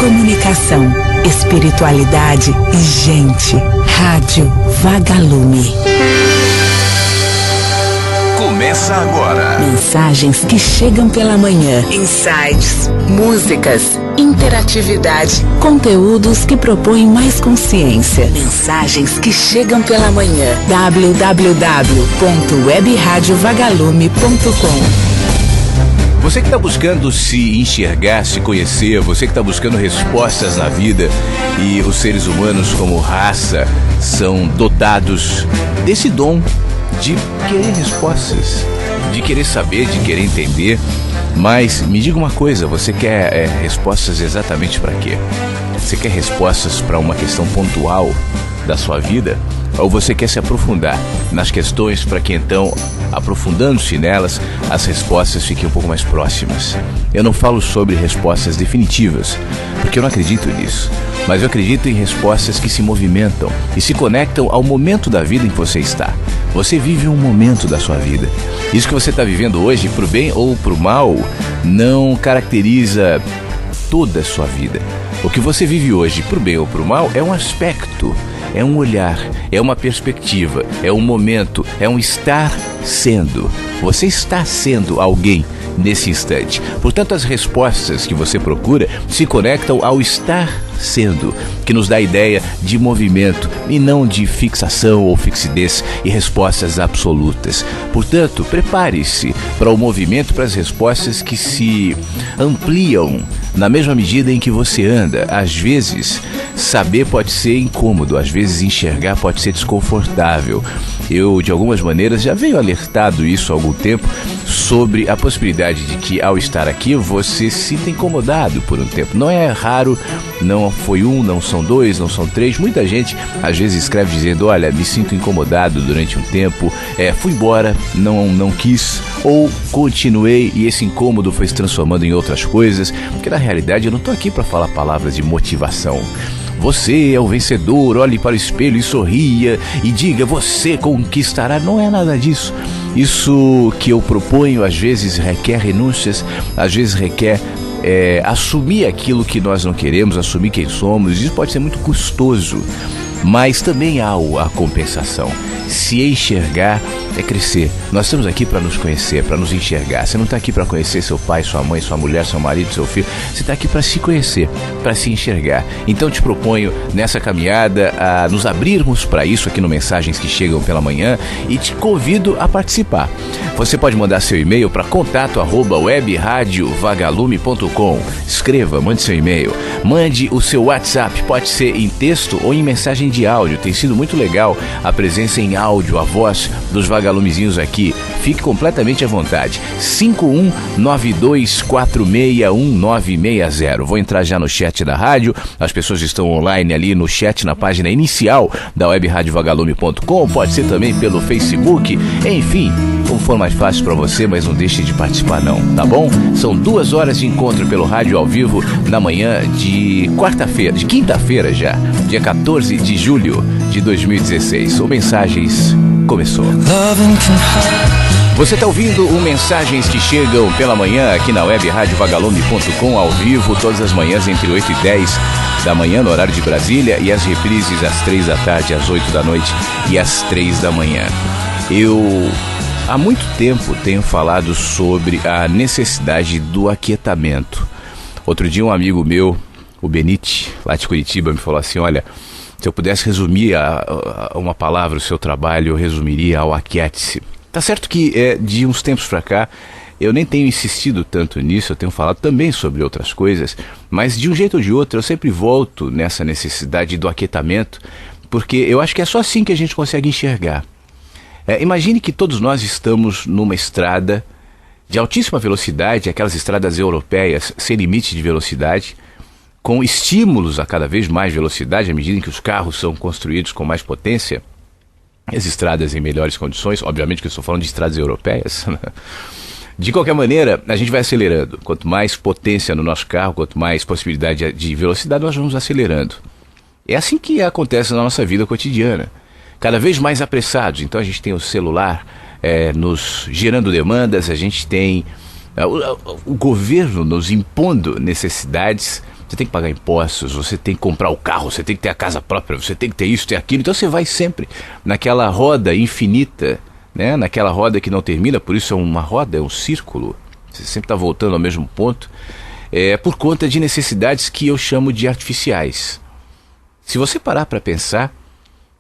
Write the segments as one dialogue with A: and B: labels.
A: comunicação, espiritualidade e gente. Rádio Vagalume.
B: Começa agora.
A: Mensagens que chegam pela manhã. Insights, músicas, interatividade, conteúdos que propõem mais consciência. Mensagens que chegam pela manhã. www.webradiovagalume.com.
C: Você que está buscando se enxergar, se conhecer, você que está buscando respostas na vida, e os seres humanos como raça são dotados desse dom de querer respostas, de querer saber, de querer entender. Mas me diga uma coisa, você quer respostas exatamente para quê? Você quer respostas para uma questão pontual da sua vida? Ou você quer se aprofundar nas questões para que então, aprofundando-se nelas, as respostas fiquem um pouco mais próximas? Eu não falo sobre respostas definitivas, porque eu não acredito nisso. Mas eu acredito em respostas que se movimentam e se conectam ao momento da vida em que você está. Você vive um momento da sua vida. Isso que você está vivendo hoje, pro bem ou pro mal, não caracteriza toda a sua vida. O que você vive hoje, pro bem ou pro mal, é um aspecto, é um olhar, é uma perspectiva, é um momento, é um estar sendo. Você está sendo alguém nesse instante. Portanto, as respostas que você procura se conectam ao estar sendo, que nos dá a ideia de movimento e não de fixação ou fixidez e respostas absolutas. Portanto, prepare-se para o movimento, para as respostas que se ampliam na mesma medida em que você anda. Às vezes, saber pode ser incômodo, às vezes enxergar pode ser desconfortável. Eu, de algumas maneiras, já venho alertado isso há algum tempo sobre a possibilidade de que, ao estar aqui, você se sinta incomodado por um tempo. Não é raro, não foi um, não são dois, não são três. Muita gente, às vezes, escreve dizendo, olha, me sinto incomodado durante um tempo, fui embora, não quis, ou continuei e esse incômodo foi se transformando em outras coisas, porque, na realidade, eu não estou aqui para falar palavras de motivação. Você é o vencedor, olhe para o espelho e sorria e diga, você conquistará. Não é nada disso. Isso que eu proponho às vezes requer renúncias, às vezes requer assumir aquilo que nós não queremos, assumir quem somos. Isso pode ser muito custoso, mas também há a compensação. Se enxergar é crescer. Nós estamos aqui para nos conhecer, para nos enxergar. Você não está aqui para conhecer seu pai, sua mãe, sua mulher, seu marido, seu filho. Você está aqui para se conhecer, para se enxergar. Então te proponho nessa caminhada a nos abrirmos para isso aqui no Mensagens que Chegam pela Manhã e te convido a participar. Você pode mandar seu e-mail para contato@webradiovagalume.com. Escreva, mande seu e-mail. Mande o seu WhatsApp, pode ser em texto ou em mensagem de áudio. Tem sido muito legal a presença em áudio, a voz dos vagalumezinhos aqui. Fique completamente à vontade. 5192461960. Vou entrar já no chat da rádio. As pessoas estão online ali no chat, na página inicial da webradiovagalume.com. Pode ser também pelo Facebook. Enfim, como for mais fácil para você, mas não deixe de participar não, tá bom? São 2 horas de encontro pelo rádio ao vivo na manhã de quarta-feira, de quinta-feira já, dia 14 de julho de 2016. O Mensagens começou. Você está ouvindo o Mensagens que Chegam pela Manhã aqui na webradiovagalume.com, ao vivo, todas as manhãs entre 8 e 10 da manhã no horário de Brasília, e as reprises às 3 da tarde, às 8 da noite e às 3 da manhã. Eu há muito tempo tenho falado sobre a necessidade do aquietamento. Outro dia um amigo meu, o Benite, lá de Curitiba, me falou assim, olha, se eu pudesse resumir uma palavra o seu trabalho, eu resumiria ao aquiete-se. Tá certo que de uns tempos pra cá eu nem tenho insistido tanto nisso, eu tenho falado também sobre outras coisas, mas de um jeito ou de outro eu sempre volto nessa necessidade do aquietamento, porque eu acho que é só assim que a gente consegue enxergar. Imagine que todos nós estamos numa estrada de altíssima velocidade, aquelas estradas europeias sem limite de velocidade, com estímulos a cada vez mais velocidade, à medida em que os carros são construídos com mais potência, as estradas em melhores condições, obviamente que eu estou falando de estradas europeias, né? De qualquer maneira, a gente vai acelerando. Quanto mais potência no nosso carro, quanto mais possibilidade de velocidade, nós vamos acelerando. É assim que acontece na nossa vida cotidiana. Cada vez mais apressados. Então a gente tem o celular nos gerando demandas, a gente tem o governo nos impondo necessidades você tem que pagar impostos, você tem que comprar o carro, você tem que ter a casa própria, você tem que ter isso, ter aquilo. Então você vai sempre naquela roda infinita, né? Naquela roda que não termina, por isso é uma roda, é um círculo. Você sempre está voltando ao mesmo ponto, por conta de necessidades que eu chamo de artificiais. Se você parar para pensar,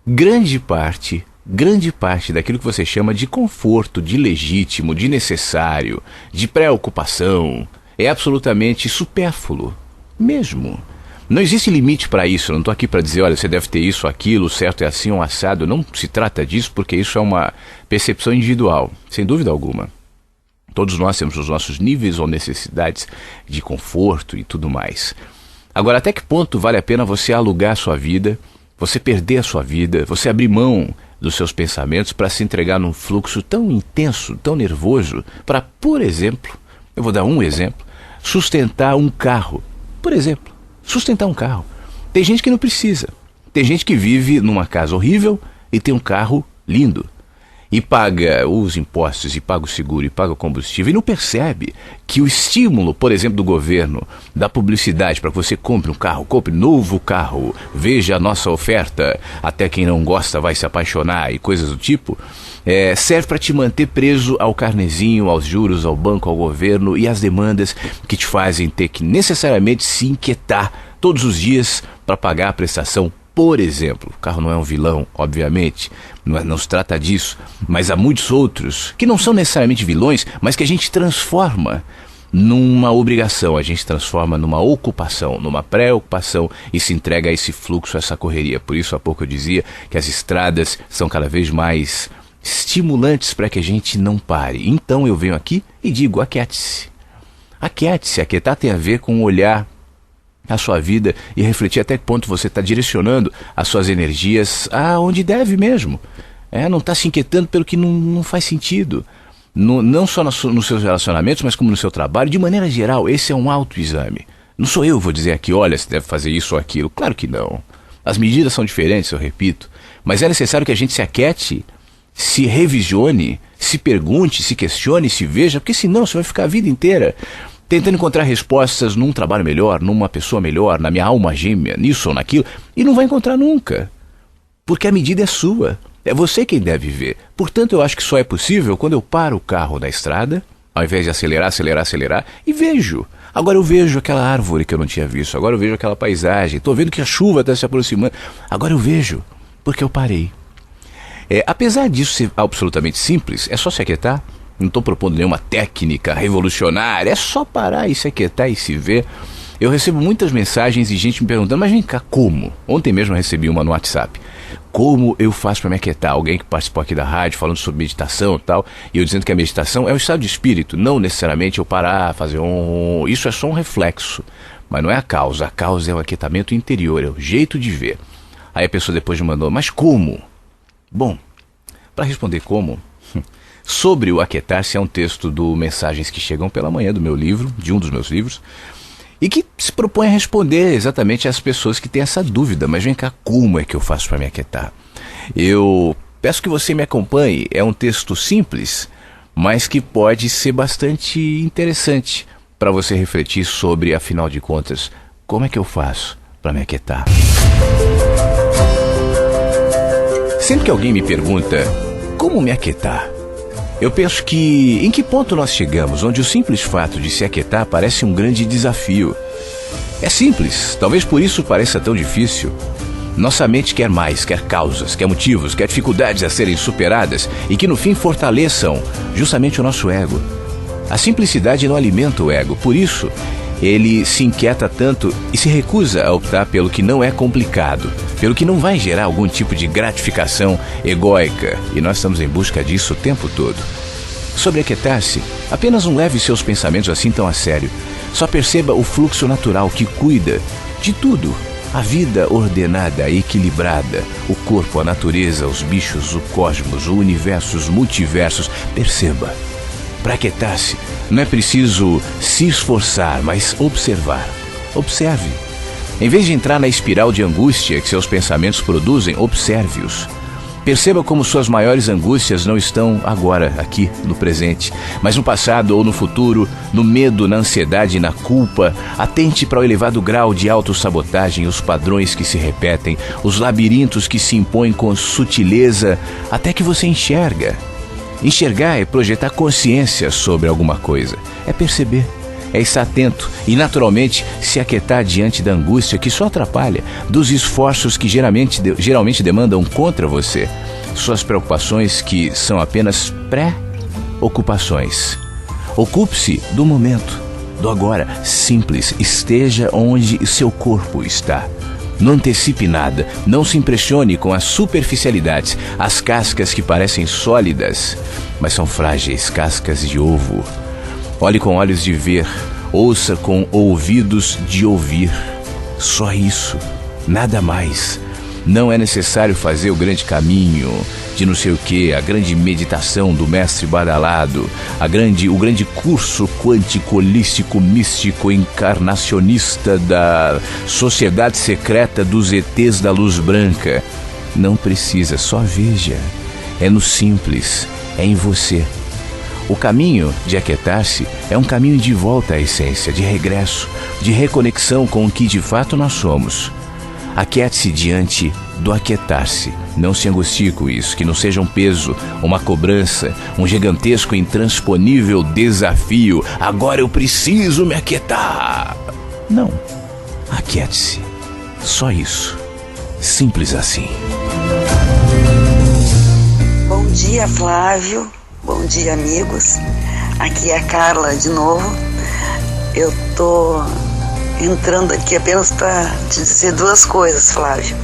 C: grande parte daquilo que você chama de conforto, de legítimo, de necessário, de preocupação, é absolutamente supérfluo. Mesmo. Não existe limite para isso. Eu não estou aqui para dizer, olha, você deve ter isso, aquilo, o certo é assim, um assado. Não se trata disso, porque isso é uma percepção individual, sem dúvida alguma. Todos nós temos os nossos níveis ou necessidades de conforto e tudo mais. Agora, até que ponto vale a pena você alugar a sua vida, você perder a sua vida, você abrir mão dos seus pensamentos para se entregar num fluxo tão intenso, tão nervoso, para, por exemplo, eu vou dar um exemplo, sustentar um carro. Por exemplo, sustentar um carro. Tem gente que não precisa. Tem gente que vive numa casa horrível e tem um carro lindo. E paga os impostos, e paga o seguro, e paga o combustível, e não percebe que o estímulo, por exemplo, do governo, da publicidade para que você compre um carro, compre novo carro, veja a nossa oferta, até quem não gosta vai se apaixonar e coisas do tipo, serve para te manter preso ao carnezinho, aos juros, ao banco, ao governo e às demandas que te fazem ter que necessariamente se inquietar todos os dias para pagar a prestação. Por exemplo, o carro não é um vilão, obviamente, não se trata disso, mas há muitos outros que não são necessariamente vilões, mas que a gente transforma numa obrigação, a gente transforma numa ocupação, numa preocupação e se entrega a esse fluxo, a essa correria. Por isso, há pouco eu dizia que as estradas são cada vez mais estimulantes para que a gente não pare. Então eu venho aqui e digo, aquiete-se. Aquiete-se, aquietar tem a ver com olhar a sua vida e refletir até que ponto você está direcionando as suas energias aonde deve mesmo. Não está se inquietando pelo que não faz sentido. Não só nos seus relacionamentos, mas como no seu trabalho. De maneira geral, esse é um autoexame. Não sou eu que vou dizer aqui, olha, você deve fazer isso ou aquilo. Claro que não. As medidas são diferentes, eu repito. Mas é necessário que a gente se aquiete, se revisione, se pergunte, se questione, se veja, porque senão você vai ficar a vida inteira tentando encontrar respostas num trabalho melhor, numa pessoa melhor, na minha alma gêmea, nisso ou naquilo, e não vai encontrar nunca. Porque a medida é sua. É você quem deve ver. Portanto, eu acho que só é possível quando eu paro o carro na estrada, ao invés de acelerar, e vejo. Agora eu vejo aquela árvore que eu não tinha visto. Agora eu vejo aquela paisagem. Estou vendo que a chuva está se aproximando. Agora eu vejo, porque eu parei. Apesar disso ser absolutamente simples, é só se aquietar. Não estou propondo nenhuma técnica revolucionária, é só parar e se aquietar e se ver. Eu recebo muitas mensagens de gente me perguntando, mas vem cá, como? Ontem mesmo eu recebi uma no WhatsApp. Como eu faço para me aquietar? Alguém que participou aqui da rádio falando sobre meditação e tal, e eu dizendo que a meditação é um estado de espírito, não necessariamente eu parar, fazer isso é só um reflexo, mas não é a causa é o aquietamento interior, é o jeito de ver. Aí a pessoa depois me mandou, mas como? Bom, para responder como... Sobre o aquietar-se é um texto do Mensagens que Chegam pela Manhã, do meu livro, de um dos meus livros, e que se propõe a responder exatamente às pessoas que têm essa dúvida. Mas vem cá, como é que eu faço para me aquietar? Eu peço que você me acompanhe. É um texto simples, mas que pode ser bastante interessante para você refletir sobre, afinal de contas, como é que eu faço para me aquietar? Sempre que alguém me pergunta, como me aquietar? Eu penso que, em que ponto nós chegamos, onde o simples fato de se aquietar parece um grande desafio? É simples, talvez por isso pareça tão difícil. Nossa mente quer mais, quer causas, quer motivos, quer dificuldades a serem superadas e que no fim fortaleçam justamente o nosso ego. A simplicidade não alimenta o ego, por isso ele se inquieta tanto e se recusa a optar pelo que não é complicado, pelo que não vai gerar algum tipo de gratificação egóica, e nós estamos em busca disso o tempo todo. Sobre aquietar-se, apenas não leve seus pensamentos assim tão a sério. Só perceba o fluxo natural que cuida de tudo. A vida ordenada e equilibrada, o corpo, a natureza, os bichos, o cosmos, o universo, os multiversos. Perceba. Para aquietar-se, não é preciso se esforçar, mas observar. Observe. Em vez de entrar na espiral de angústia que seus pensamentos produzem, observe-os. Perceba como suas maiores angústias não estão agora, aqui, no presente, mas no passado ou no futuro, no medo, na ansiedade e na culpa. Atente para o elevado grau de autossabotagem, os padrões que se repetem, os labirintos que se impõem com sutileza, até que você enxerga. Enxergar é projetar consciência sobre alguma coisa, é perceber. É estar atento e, naturalmente, se aquietar diante da angústia que só atrapalha, dos esforços que geralmente demandam contra você, suas preocupações que são apenas pré-ocupações. Ocupe-se do momento, do agora, simples, esteja onde seu corpo está. Não antecipe nada, não se impressione com as superficialidades, as cascas que parecem sólidas, mas são frágeis, cascas de ovo. Olhe com olhos de ver, ouça com ouvidos de ouvir. Só isso, nada mais. Não é necessário fazer o grande caminho de não sei o que, a grande meditação do mestre badalado, o grande curso quântico, holístico, místico, encarnacionista da sociedade secreta dos ETs da luz branca. Não precisa, só veja. É no simples, é em você. O caminho de aquietar-se é um caminho de volta à essência, de regresso, de reconexão com o que de fato nós somos. Aquiete-se diante do aquietar-se. Não se angustie com isso, que não seja um peso, uma cobrança, um gigantesco e intransponível desafio. Agora eu preciso me aquietar. Não, aquiete-se. Só isso. Simples assim.
D: Bom dia, Flávio. Bom dia, amigos. Aqui é a Carla de novo. Eu tô entrando aqui apenas para te dizer duas coisas, Flávio.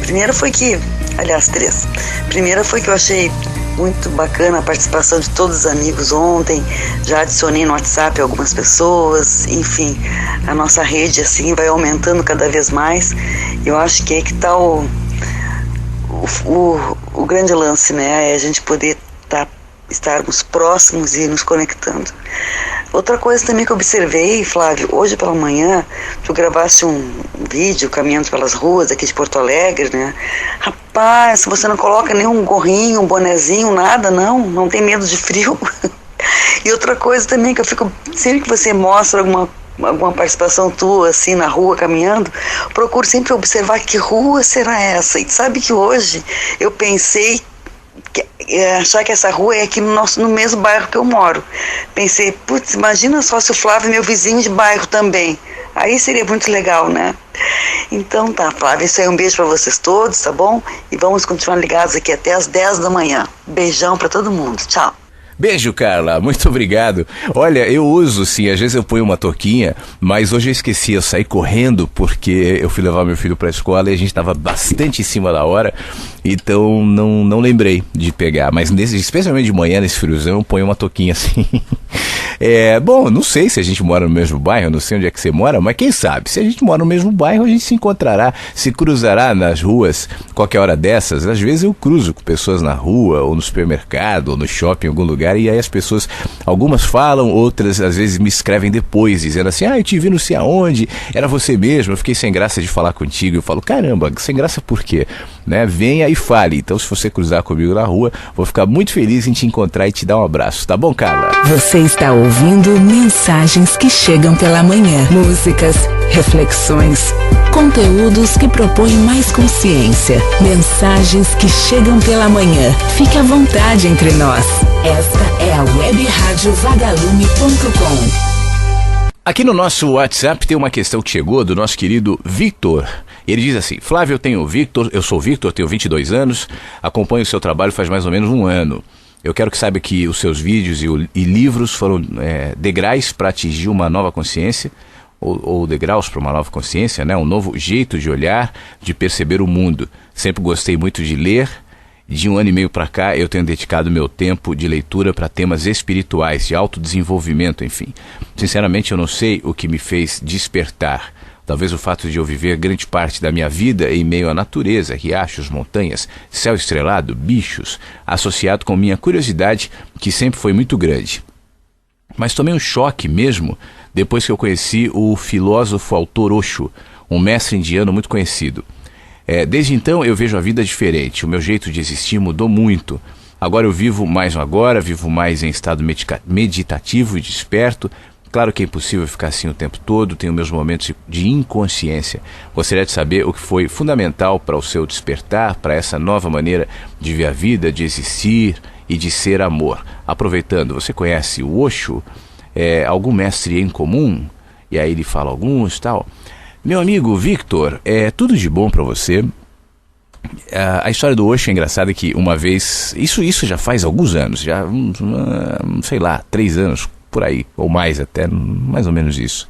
D: Primeiro foi que, aliás, três. Primeira foi que eu achei muito bacana a participação de todos os amigos ontem. Já adicionei no WhatsApp algumas pessoas. Enfim, a nossa rede assim vai aumentando cada vez mais. Eu acho que é que tá o grande lance, né? É a gente poder estarmos próximos e nos conectando. Outra coisa também que eu observei, Flávio, hoje pela manhã, tu gravaste um vídeo caminhando pelas ruas aqui de Porto Alegre, né? Rapaz, você não coloca nenhum gorrinho, um bonezinho, nada, não tem medo de frio. E outra coisa também que eu fico, sempre que você mostra alguma participação tua, assim, na rua, caminhando, procuro sempre observar que rua será essa. E sabe que hoje eu pensei achar que essa rua é aqui no mesmo bairro que eu moro. Pensei, putz, imagina só se o Flávio é meu vizinho de bairro também. Aí seria muito legal, né? Então tá, Flávio, isso aí, um beijo pra vocês todos, tá bom? E vamos continuar ligados aqui até as 10 da manhã. Beijão pra todo mundo, tchau.
C: Beijo, Carla, muito obrigado. Olha, eu uso sim, às vezes eu ponho uma touquinha, mas hoje eu esqueci, eu saí correndo porque eu fui levar meu filho pra escola e a gente estava bastante em cima da hora, então não lembrei de pegar, mas especialmente de manhã, nesse friozão, eu ponho uma touquinha assim. Bom, não sei se a gente mora no mesmo bairro, não sei onde é que você mora, mas quem sabe, se a gente mora no mesmo bairro, a gente se encontrará, se cruzará nas ruas, qualquer hora dessas. Às vezes eu cruzo com pessoas na rua, ou no supermercado, ou no shopping, em algum lugar, e aí as pessoas, algumas falam, outras às vezes me escrevem depois, dizendo assim, eu te vi não sei aonde, era você mesmo, eu fiquei sem graça de falar contigo. Eu falo, caramba, sem graça por quê? Né? Venha e fale. Então, se você cruzar comigo na rua, vou ficar muito feliz em te encontrar e te dar um abraço, tá bom, Carla?
A: Você está ouvindo Mensagens que Chegam pela Manhã. Músicas, reflexões, conteúdos que propõem mais consciência. Mensagens que Chegam pela Manhã. Fique à vontade entre nós. Esta é a Web Rádio Vagalume.com.
C: Aqui no nosso WhatsApp tem uma questão que chegou do nosso querido Victor. Ele diz assim, Flávio, eu sou o Victor, tenho 22 anos, acompanho o seu trabalho faz mais ou menos um ano. Eu quero que saiba que os seus vídeos e livros foram degraus para atingir uma nova consciência, ou degraus para uma nova consciência, né? Um novo jeito de olhar, de perceber o mundo. Sempre gostei muito de ler. De um ano e meio para cá, eu tenho dedicado meu tempo de leitura para temas espirituais, de autodesenvolvimento, enfim. Sinceramente, eu não sei o que me fez despertar. Talvez o fato de eu viver grande parte da minha vida em meio à natureza, riachos, montanhas, céu estrelado, bichos, associado com minha curiosidade, que sempre foi muito grande. Mas tomei um choque mesmo depois que eu conheci o filósofo autor Osho, um mestre indiano muito conhecido. Desde então eu vejo a vida diferente, o meu jeito de existir mudou muito. Agora eu vivo mais no agora, vivo mais em estado meditativo e desperto. Claro que é impossível ficar assim o tempo todo, tenho meus momentos de inconsciência. Gostaria de saber o que foi fundamental para o seu despertar, para essa nova maneira de ver a vida, de existir e de ser amor. Aproveitando, você conhece o Osho? Algum mestre em comum? E aí ele fala alguns, tal. Meu amigo Victor, tudo de bom para você. A história do Osho é engraçada, que uma vez, isso já faz alguns anos, já, sei lá, 3 anos, por aí, ou mais até, mais ou menos isso.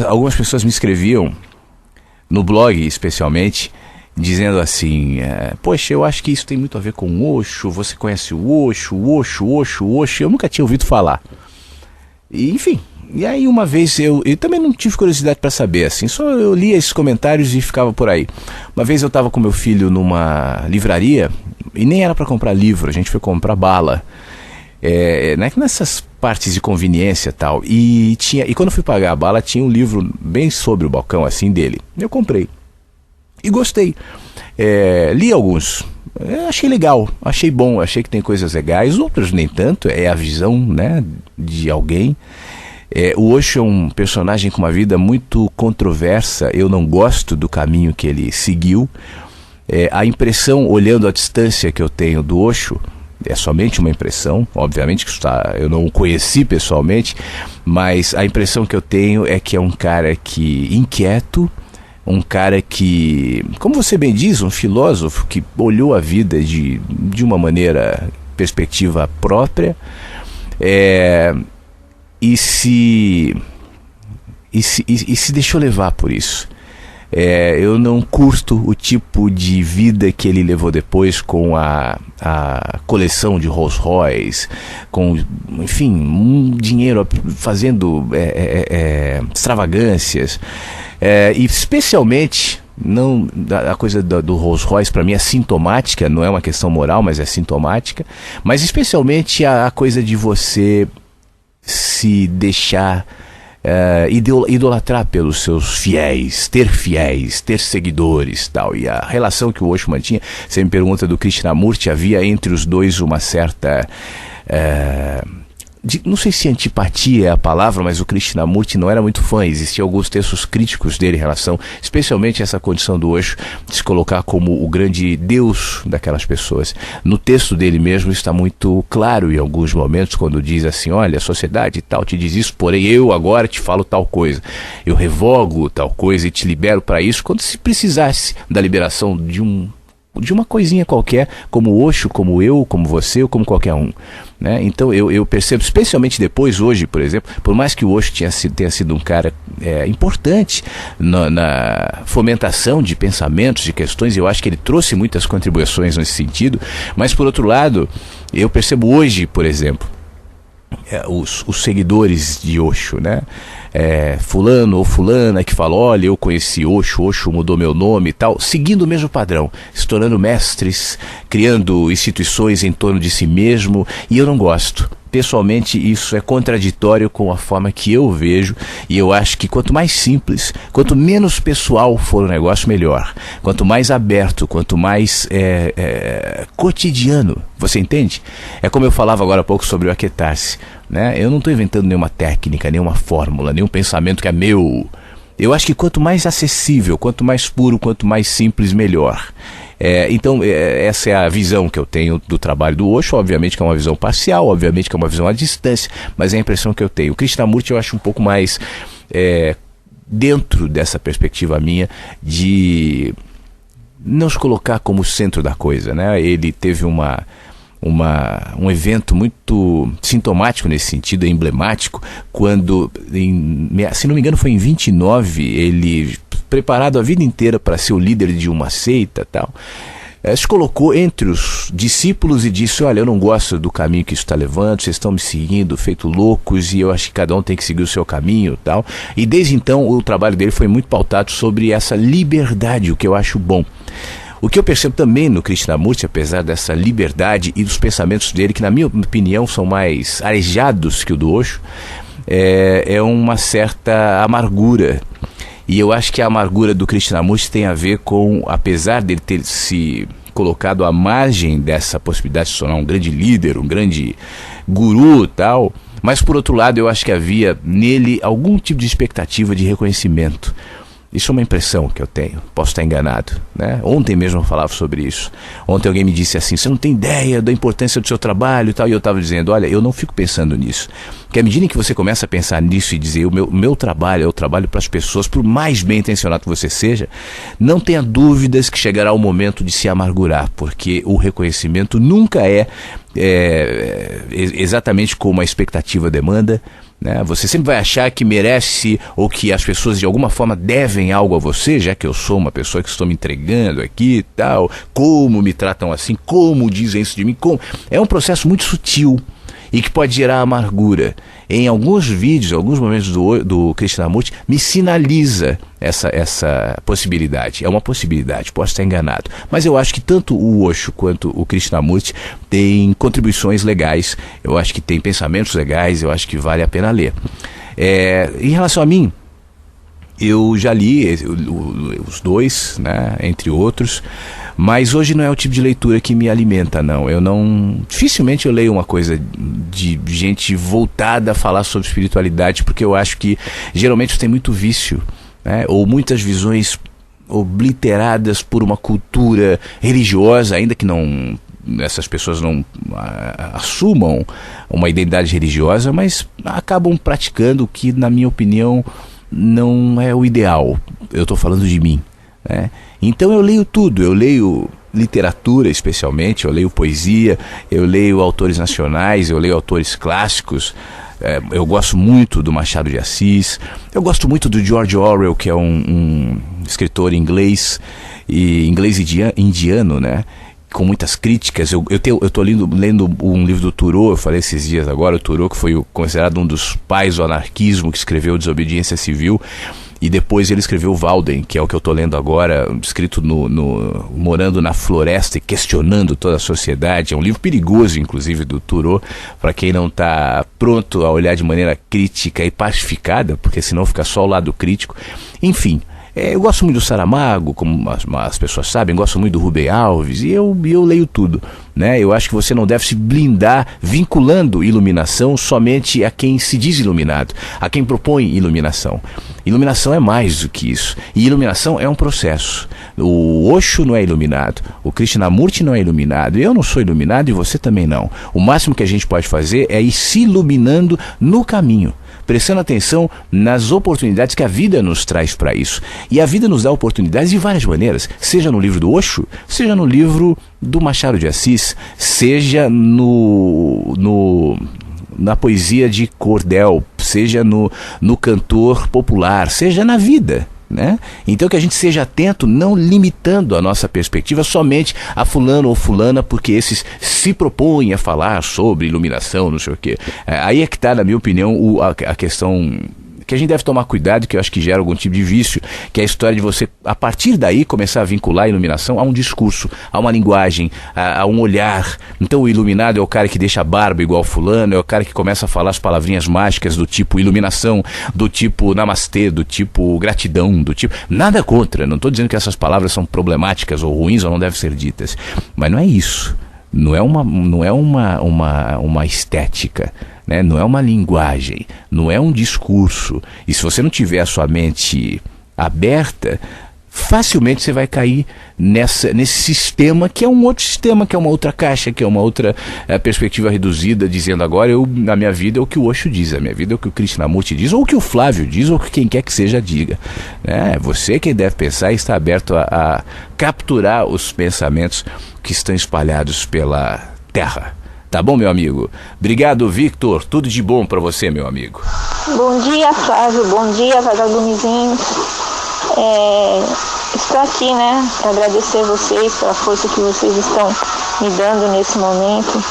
C: Algumas pessoas me escreviam, no blog especialmente, dizendo assim, poxa, eu acho que isso tem muito a ver com o Osho, você conhece o Osho, eu nunca tinha ouvido falar. E, enfim, e aí uma vez eu também não tive curiosidade para saber, assim, só eu lia esses comentários e ficava por aí. Uma vez eu estava com meu filho numa livraria, e nem era para comprar livro, a gente foi comprar bala. Nessas partes de conveniência e tal, e quando eu fui pagar a bala tinha um livro bem sobre o balcão assim dele. Eu comprei e gostei, li alguns, achei legal, achei bom, achei que tem coisas legais, outros nem tanto, é a visão, né, de alguém. O Osho é um personagem com uma vida muito controversa, eu não gosto do caminho que ele seguiu. A impressão, olhando a distância que eu tenho do Osho, é somente uma impressão, obviamente que eu não o conheci pessoalmente, mas a impressão que eu tenho é que é um cara inquieto, um cara que, como você bem diz, um filósofo que olhou a vida de uma maneira, perspectiva própria, e se deixou levar por isso. Eu não curto o tipo de vida que ele levou depois, com a coleção de Rolls Royce, com, enfim, um dinheiro, fazendo extravagâncias, e especialmente, não, a coisa do Rolls Royce para mim é sintomática, não é uma questão moral, mas é sintomática, mas especialmente a coisa de você se deixar idolatrar pelos seus fiéis, ter seguidores, tal. E a relação que o Osho mantinha, você me pergunta do Krishnamurti, havia entre os dois uma certa não sei se antipatia é a palavra, mas o Krishnamurti não era muito fã. Existiam alguns textos críticos dele em relação, especialmente essa condição do Osho de se colocar como o grande Deus daquelas pessoas. No texto dele mesmo está muito claro em alguns momentos, quando diz assim, olha, a sociedade e tal te diz isso, porém eu agora te falo tal coisa, eu revogo tal coisa e te libero para isso, quando se precisasse da liberação de uma coisinha qualquer, como Osho, como eu, como você ou como qualquer um, né? Então eu percebo, especialmente depois, hoje, por exemplo, por mais que o Osho tenha sido um cara importante na fomentação de pensamentos, de questões, eu acho que ele trouxe muitas contribuições nesse sentido, mas por outro lado, eu percebo hoje, por exemplo, os seguidores de Osho, né? Fulano ou fulana que fala, olha, eu conheci Osho, Osho mudou meu nome e tal, seguindo o mesmo padrão, se tornando mestres, criando instituições em torno de si mesmo, e eu não gosto. Pessoalmente, isso é contraditório com a forma que eu vejo, e eu acho que quanto mais simples, quanto menos pessoal for o negócio, melhor. Quanto mais aberto, quanto mais cotidiano, você entende? É como eu falava agora há pouco sobre o aquietar-se, né? Eu não estou inventando nenhuma técnica, nenhuma fórmula, nenhum pensamento que é meu. Eu acho que quanto mais acessível, quanto mais puro, quanto mais simples, melhor. Então, essa é a visão que eu tenho do trabalho do Osho. Obviamente que é uma visão parcial, obviamente que é uma visão à distância, mas é a impressão que eu tenho. O Krishnamurti eu acho um pouco mais dentro dessa perspectiva minha de não se colocar como centro da coisa, né? Ele teve um evento muito sintomático nesse sentido, emblemático, quando, se não me engano foi em 29, ele, preparado a vida inteira para ser o líder de uma seita, tal, se colocou entre os discípulos e disse, olha, eu não gosto do caminho que isso está levando, vocês estão me seguindo feito loucos, e eu acho que cada um tem que seguir o seu caminho, tal. E desde então o trabalho dele foi muito pautado sobre essa liberdade, o que eu acho bom. O que eu percebo também no Krishnamurti, apesar dessa liberdade e dos pensamentos dele, que na minha opinião são mais arejados que o do Osho, é uma certa amargura. E eu acho que a amargura do Krishnamurti tem a ver com, apesar dele ter se colocado à margem dessa possibilidade de se tornar um grande líder, um grande guru e tal, mas por outro lado eu acho que havia nele algum tipo de expectativa de reconhecimento. Isso é uma impressão que eu tenho, posso estar enganado, né? Ontem mesmo eu falava sobre isso. Ontem alguém me disse assim, você não tem ideia da importância do seu trabalho e tal, e eu estava dizendo, olha, eu não fico pensando nisso, porque à medida em que você começa a pensar nisso e dizer, o meu trabalho é o trabalho para as pessoas, por mais bem intencionado que você seja, não tenha dúvidas que chegará o momento de se amargurar, porque o reconhecimento nunca é exatamente como a expectativa demanda, né? Você sempre vai achar que merece ou que as pessoas de alguma forma devem algo a você, já que eu sou uma pessoa que estou me entregando aqui e tal, como me tratam assim, como dizem isso de mim, como... É um processo muito sutil e que pode gerar amargura. Em alguns vídeos, alguns momentos do Krishnamurti, me sinaliza essa possibilidade. É uma possibilidade, posso estar enganado. Mas eu acho que tanto o Osho quanto o Krishnamurti têm contribuições legais, eu acho que tem pensamentos legais, eu acho que vale a pena ler. Em relação a mim, eu já li os dois, né, entre outros, mas hoje não é o tipo de leitura que me alimenta, não. Dificilmente eu leio uma coisa de gente voltada a falar sobre espiritualidade, porque eu acho que geralmente tem muito vício, né, ou muitas visões obliteradas por uma cultura religiosa, ainda que essas pessoas não assumam uma identidade religiosa, mas acabam praticando o que, na minha opinião, não é o ideal. Eu estou falando de mim, né? Então eu leio tudo, eu leio literatura especialmente, eu leio poesia, eu leio autores nacionais, eu leio autores clássicos. Eu gosto muito do Machado de Assis, eu gosto muito do George Orwell, que é um escritor inglês indiano, né? Com muitas críticas. Eu estou lendo um livro do Thoreau, eu falei esses dias agora, o Thoreau, que foi considerado um dos pais do anarquismo, que escreveu Desobediência Civil, e depois ele escreveu Walden, que é o que eu estou lendo agora, escrito morando na floresta e questionando toda a sociedade. É um livro perigoso, inclusive, do Thoreau, para quem não está pronto a olhar de maneira crítica e pacificada, porque senão fica só o lado crítico. Enfim, eu gosto muito do Saramago, como as pessoas sabem, gosto muito do Rubem Alves, e eu leio tudo, né? Eu acho que você não deve se blindar vinculando iluminação somente a quem se diz iluminado, a quem propõe iluminação. Iluminação é mais do que isso, e iluminação é um processo. O Osho não é iluminado, o Krishnamurti não é iluminado, eu não sou iluminado e você também não. O máximo que a gente pode fazer é ir se iluminando no caminho, prestando atenção nas oportunidades que a vida nos traz para isso. E a vida nos dá oportunidades de várias maneiras, seja no livro do Osho, seja no livro do Machado de Assis, seja na poesia de cordel, seja no cantor popular, seja na vida, né? Então que a gente seja atento, não limitando a nossa perspectiva somente a fulano ou fulana, porque esses se propõem a falar sobre iluminação, não sei o quê. Aí é que está, na minha opinião, a questão que a gente deve tomar cuidado, que eu acho que gera algum tipo de vício, que é a história de você, a partir daí, começar a vincular a iluminação a um discurso, a uma linguagem, a um olhar. Então o iluminado é o cara que deixa a barba igual fulano, é o cara que começa a falar as palavrinhas mágicas do tipo iluminação, do tipo namastê, do tipo gratidão, do tipo... Nada contra, não estou dizendo que essas palavras são problemáticas ou ruins ou não devem ser ditas, mas não é isso. Não é uma estética, né? Não é uma linguagem, não é um discurso. E se você não tiver a sua mente aberta, facilmente você vai cair nesse sistema, que é um outro sistema, que é uma outra caixa, que é uma outra perspectiva reduzida, dizendo agora a minha vida é o que o Osho diz, a minha vida é o que o Krishnamurti diz, ou o que o Flávio diz, ou o que quem quer que seja diga. Você quem deve pensar e está aberto a capturar os pensamentos que estão espalhados pela terra. Tá bom, meu amigo? Obrigado, Victor. Tudo de bom para você, meu amigo.
E: Bom dia, Flávio. Bom dia, vagabundo. Estou aqui, né, para agradecer vocês pela força que vocês estão me dando nesse momento.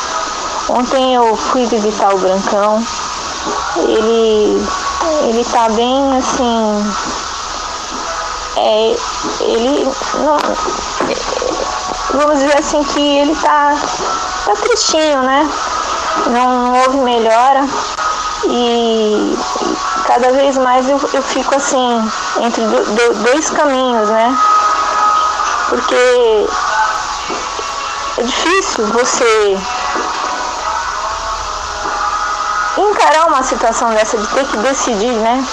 E: Ontem eu fui visitar o Brancão. Ele tá bem, assim... ele não... Vamos dizer assim que ele tá tristinho, né? Não houve melhora. E cada vez mais eu fico assim, entre dois caminhos, né? Porque é difícil você encarar uma situação dessa, de ter que decidir, né?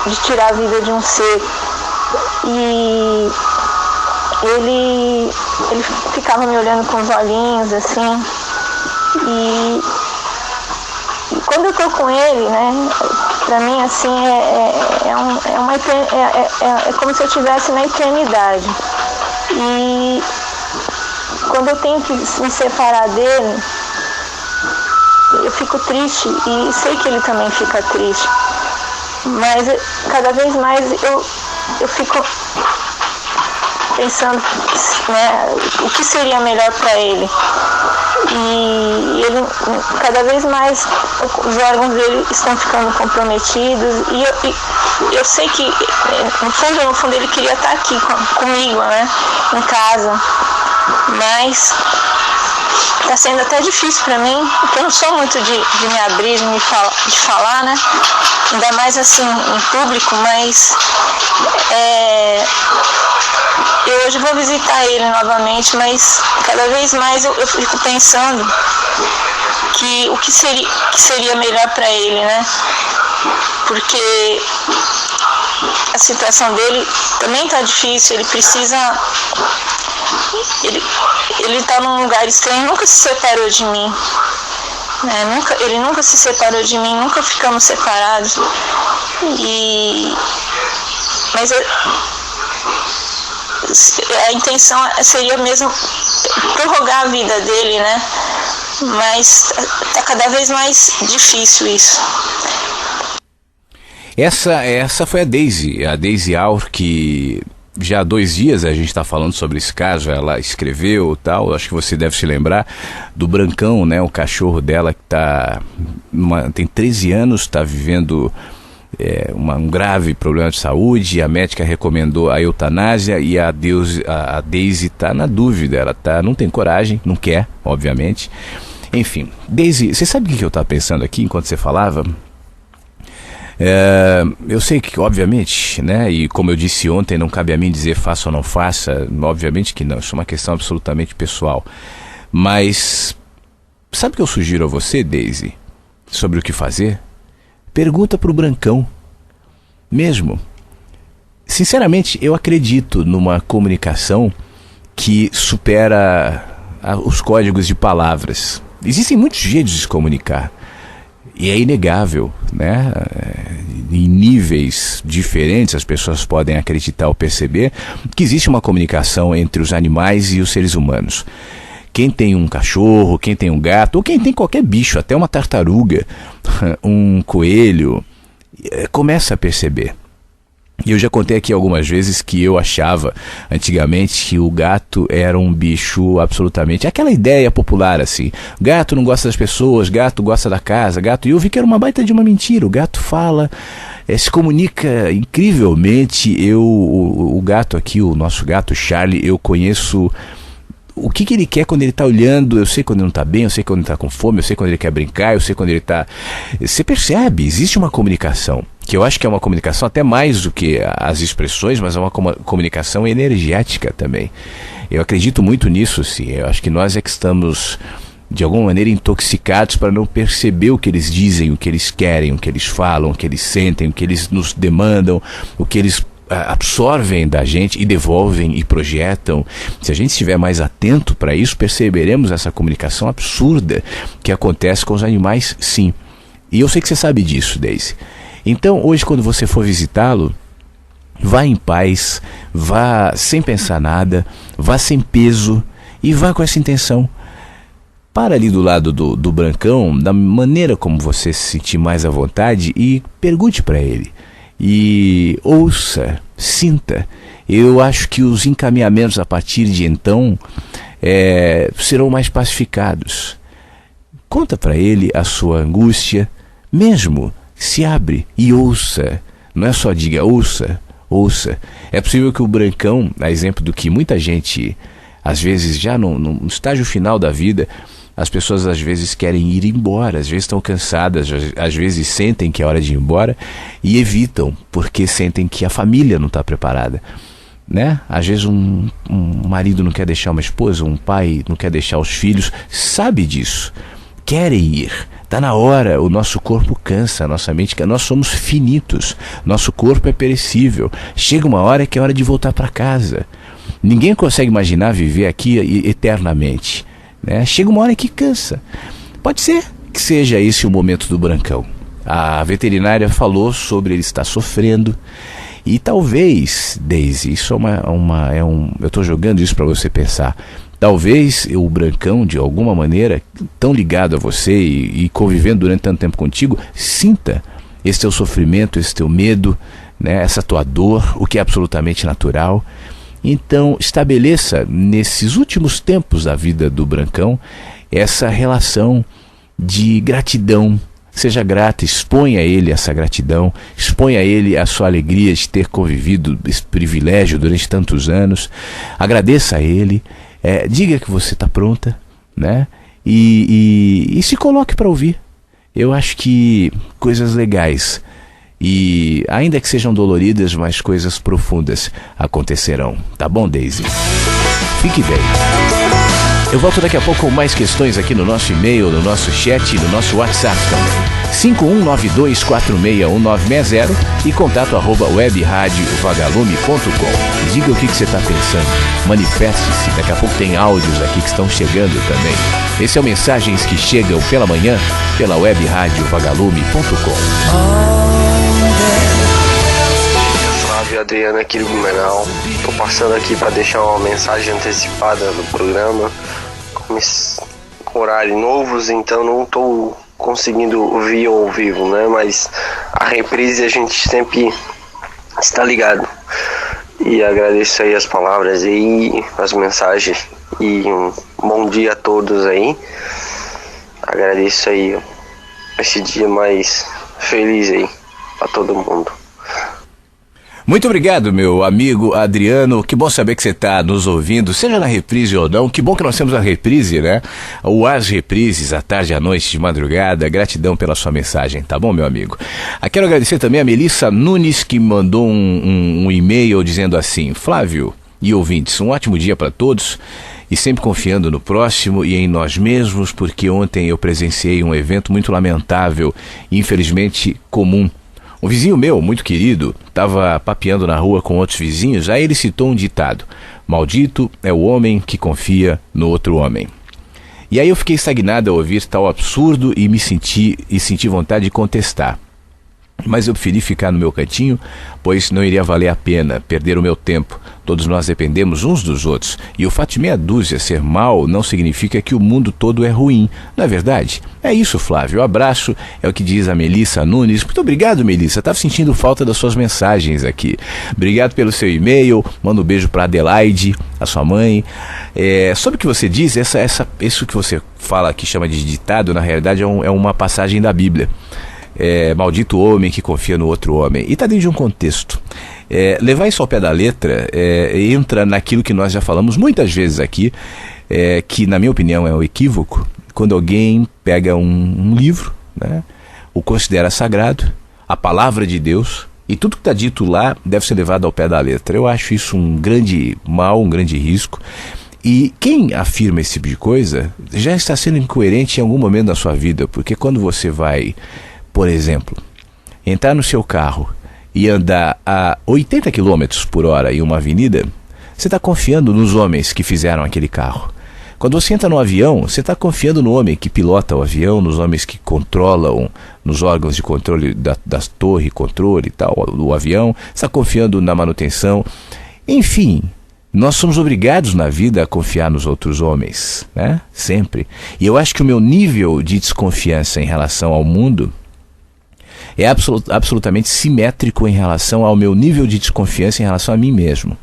E: De tirar a vida de um ser. E ele ficava me olhando com os olhinhos, assim. E quando eu tô com ele, né? Pra mim, assim, é como se eu estivesse na eternidade. E quando eu tenho que me separar dele, eu fico triste e sei que ele também fica triste. Mas cada vez mais eu fico pensando, né, o que seria melhor para ele. E ele, cada vez mais, os órgãos dele estão ficando comprometidos. E eu sei que, no fundo, ele queria estar aqui comigo, né, em casa. Mas está sendo até difícil para mim, porque eu não sou muito de me abrir, de falar, né? Ainda mais assim, em público, mas eu hoje vou visitar ele novamente, mas cada vez mais eu fico pensando que o que seria melhor para ele, né? Porque a situação dele também está difícil, ele precisa... Ele está num lugar estranho, nunca se separou de mim, né? Ele nunca se separou de mim, nunca ficamos separados. Mas a intenção seria mesmo prorrogar a vida dele, né? Mas está cada vez mais difícil isso.
C: Essa foi a Daisy Aur, que já há 2 dias a gente está falando sobre esse caso. Ela escreveu tal, acho que você deve se lembrar do Brancão, né? O cachorro dela que tem 13 anos, está vivendo um grave problema de saúde. A médica recomendou a eutanásia e a Daisy está na dúvida, ela não tem coragem, não quer, obviamente. Enfim, Daisy, você sabe o que eu estava pensando aqui enquanto você falava? Eu sei que, obviamente, né, e como eu disse ontem, não cabe a mim dizer faça ou não faça, obviamente que não, isso é uma questão absolutamente pessoal. Mas sabe o que eu sugiro a você, Daisy, sobre o que fazer? Pergunta para o Brancão mesmo. Sinceramente, eu acredito numa comunicação que supera os códigos de palavras. Existem muitos jeitos de se comunicar. E é inegável, né? Em níveis diferentes as pessoas podem acreditar ou perceber que existe uma comunicação entre os animais e os seres humanos. Quem tem um cachorro, quem tem um gato, ou quem tem qualquer bicho, até uma tartaruga, um coelho, começa a perceber. E eu já contei aqui algumas vezes que eu achava antigamente que o gato era um bicho absolutamente... Aquela ideia popular assim, gato não gosta das pessoas, gato gosta da casa, gato... E eu vi que era uma baita de uma mentira. O gato fala, se comunica incrivelmente. O gato aqui, o nosso gato Charlie, eu conheço... O que ele quer quando ele está olhando, eu sei quando ele não está bem, eu sei quando ele está com fome, eu sei quando ele quer brincar, eu sei quando ele está... Você percebe, existe uma comunicação, que eu acho que é uma comunicação até mais do que as expressões, mas é uma comunicação energética também. Eu acredito muito nisso, sim. Eu acho que nós é que estamos, de alguma maneira, intoxicados para não perceber o que eles dizem, o que eles querem, o que eles falam, o que eles sentem, o que eles nos demandam, o que eles absorvem da gente e devolvem e projetam. Se a gente estiver mais atento para isso, perceberemos essa comunicação absurda que acontece com os animais, sim. E eu sei que você sabe disso, Daisy. Então, hoje, quando você for visitá-lo, vá em paz, vá sem pensar nada, vá sem peso e vá com essa intenção. Para ali do lado do Brancão, da maneira como você se sentir mais à vontade, e pergunte para ele. E ouça, sinta. Eu acho que os encaminhamentos a partir de então serão mais pacificados. Conta para ele a sua angústia, mesmo, se abre e ouça. Não é só diga, ouça, ouça. É possível que o Brancão, a exemplo do que muita gente, às vezes já no estágio final da vida, As pessoas às vezes querem ir embora, às vezes estão cansadas, às vezes sentem que é hora de ir embora e evitam, porque sentem que a família não está preparada, né? Às vezes um marido não quer deixar uma esposa, um pai não quer deixar os filhos, sabe disso, querem ir. Está na hora, o nosso corpo cansa, a nossa mente cansa, nós somos finitos, nosso corpo é perecível. Chega uma hora que é hora de voltar para casa. Ninguém consegue imaginar viver aqui eternamente, né? Chega uma hora que cansa. Pode ser que seja esse o momento do Brancão. A veterinária falou sobre ele estar sofrendo. E talvez, Daisy, isso eu estou jogando isso para você pensar. Talvez o Brancão, de alguma maneira, tão ligado a você e convivendo durante tanto tempo contigo, sinta esse teu sofrimento, esse teu medo, né, essa tua dor, o que é absolutamente natural. Então, estabeleça nesses últimos tempos da vida do Brancão essa relação de gratidão. Seja grata, exponha a ele essa gratidão, exponha a ele a sua alegria de ter convivido esse privilégio durante tantos anos. Agradeça a ele, diga que você está pronta, né? E se coloque para ouvir. Eu acho que coisas legais, e ainda que sejam doloridas, mas coisas profundas acontecerão. Tá bom, Daisy? Fique bem. Eu volto daqui a pouco com mais questões aqui no nosso e-mail, no nosso chat e no nosso WhatsApp também. 5192461960 e contato@webradiovagalume.com. Diga o que você está pensando. Manifeste-se. Daqui a pouco tem áudios aqui que estão chegando também. Esse é o Mensagens que Chegam pela Manhã pela webradiovagalume.com.
F: Adriana aqui do Blumenau. Tô passando aqui para deixar uma mensagem antecipada do programa com horários novos, então não tô conseguindo ouvir ao vivo, né? Mas a reprise a gente sempre está ligado. E agradeço aí as palavras aí, as mensagens, e um bom dia a todos aí. Agradeço aí esse dia mais feliz aí para todo mundo.
C: Muito obrigado, meu amigo Adriano. Que bom saber que você está nos ouvindo, seja na reprise ou não. Que bom que nós temos a reprise, né? Ou as reprises, à tarde, à noite, de madrugada. Gratidão pela sua mensagem, tá bom, meu amigo? Quero agradecer também a Melissa Nunes, que mandou um e-mail dizendo assim: Flávio e ouvintes, um ótimo dia para todos e sempre confiando no próximo e em nós mesmos, porque ontem eu presenciei um evento muito lamentável e infelizmente comum. Um vizinho meu, muito querido, estava papeando na rua com outros vizinhos. Aí ele citou um ditado: maldito é o homem que confia no outro homem. E aí eu fiquei estagnado ao ouvir tal absurdo e senti vontade de contestar. Mas eu preferi ficar no meu cantinho, pois não iria valer a pena perder o meu tempo. Todos nós dependemos uns dos outros. E o fato de meia dúzia ser mal não significa que o mundo todo é ruim. Não é verdade? É isso, Flávio. Abraço, é o que diz a Melissa Nunes. Muito obrigado, Melissa. Estava sentindo falta das suas mensagens aqui. Obrigado pelo seu e-mail. Manda um beijo para Adelaide, a sua mãe. Sobre o que você diz, isso que você fala, que chama de ditado, na realidade é uma passagem da Bíblia. Maldito homem que confia no outro homem. E está dentro de um contexto. Levar isso ao pé da letra entra naquilo que nós já falamos muitas vezes aqui, que na minha opinião é um equívoco, quando alguém pega um livro, né, o considera sagrado, a palavra de Deus, e tudo que está dito lá deve ser levado ao pé da letra. Eu acho isso um grande mal, um grande risco. E quem afirma esse tipo de coisa já está sendo incoerente em algum momento da sua vida, porque quando você vai, por exemplo, entrar no seu carro e andar a 80 km por hora em uma avenida, você está confiando nos homens que fizeram aquele carro. Quando você entra no avião, você está confiando no homem que pilota o avião, nos homens que controlam, nos órgãos de controle das torres, controle e tal, do avião. Você está confiando na manutenção. Enfim, nós somos obrigados na vida a confiar nos outros homens, né? Sempre. E eu acho que o meu nível de desconfiança em relação ao mundo é absolutamente simétrico em relação ao meu nível de desconfiança em relação a mim mesmo.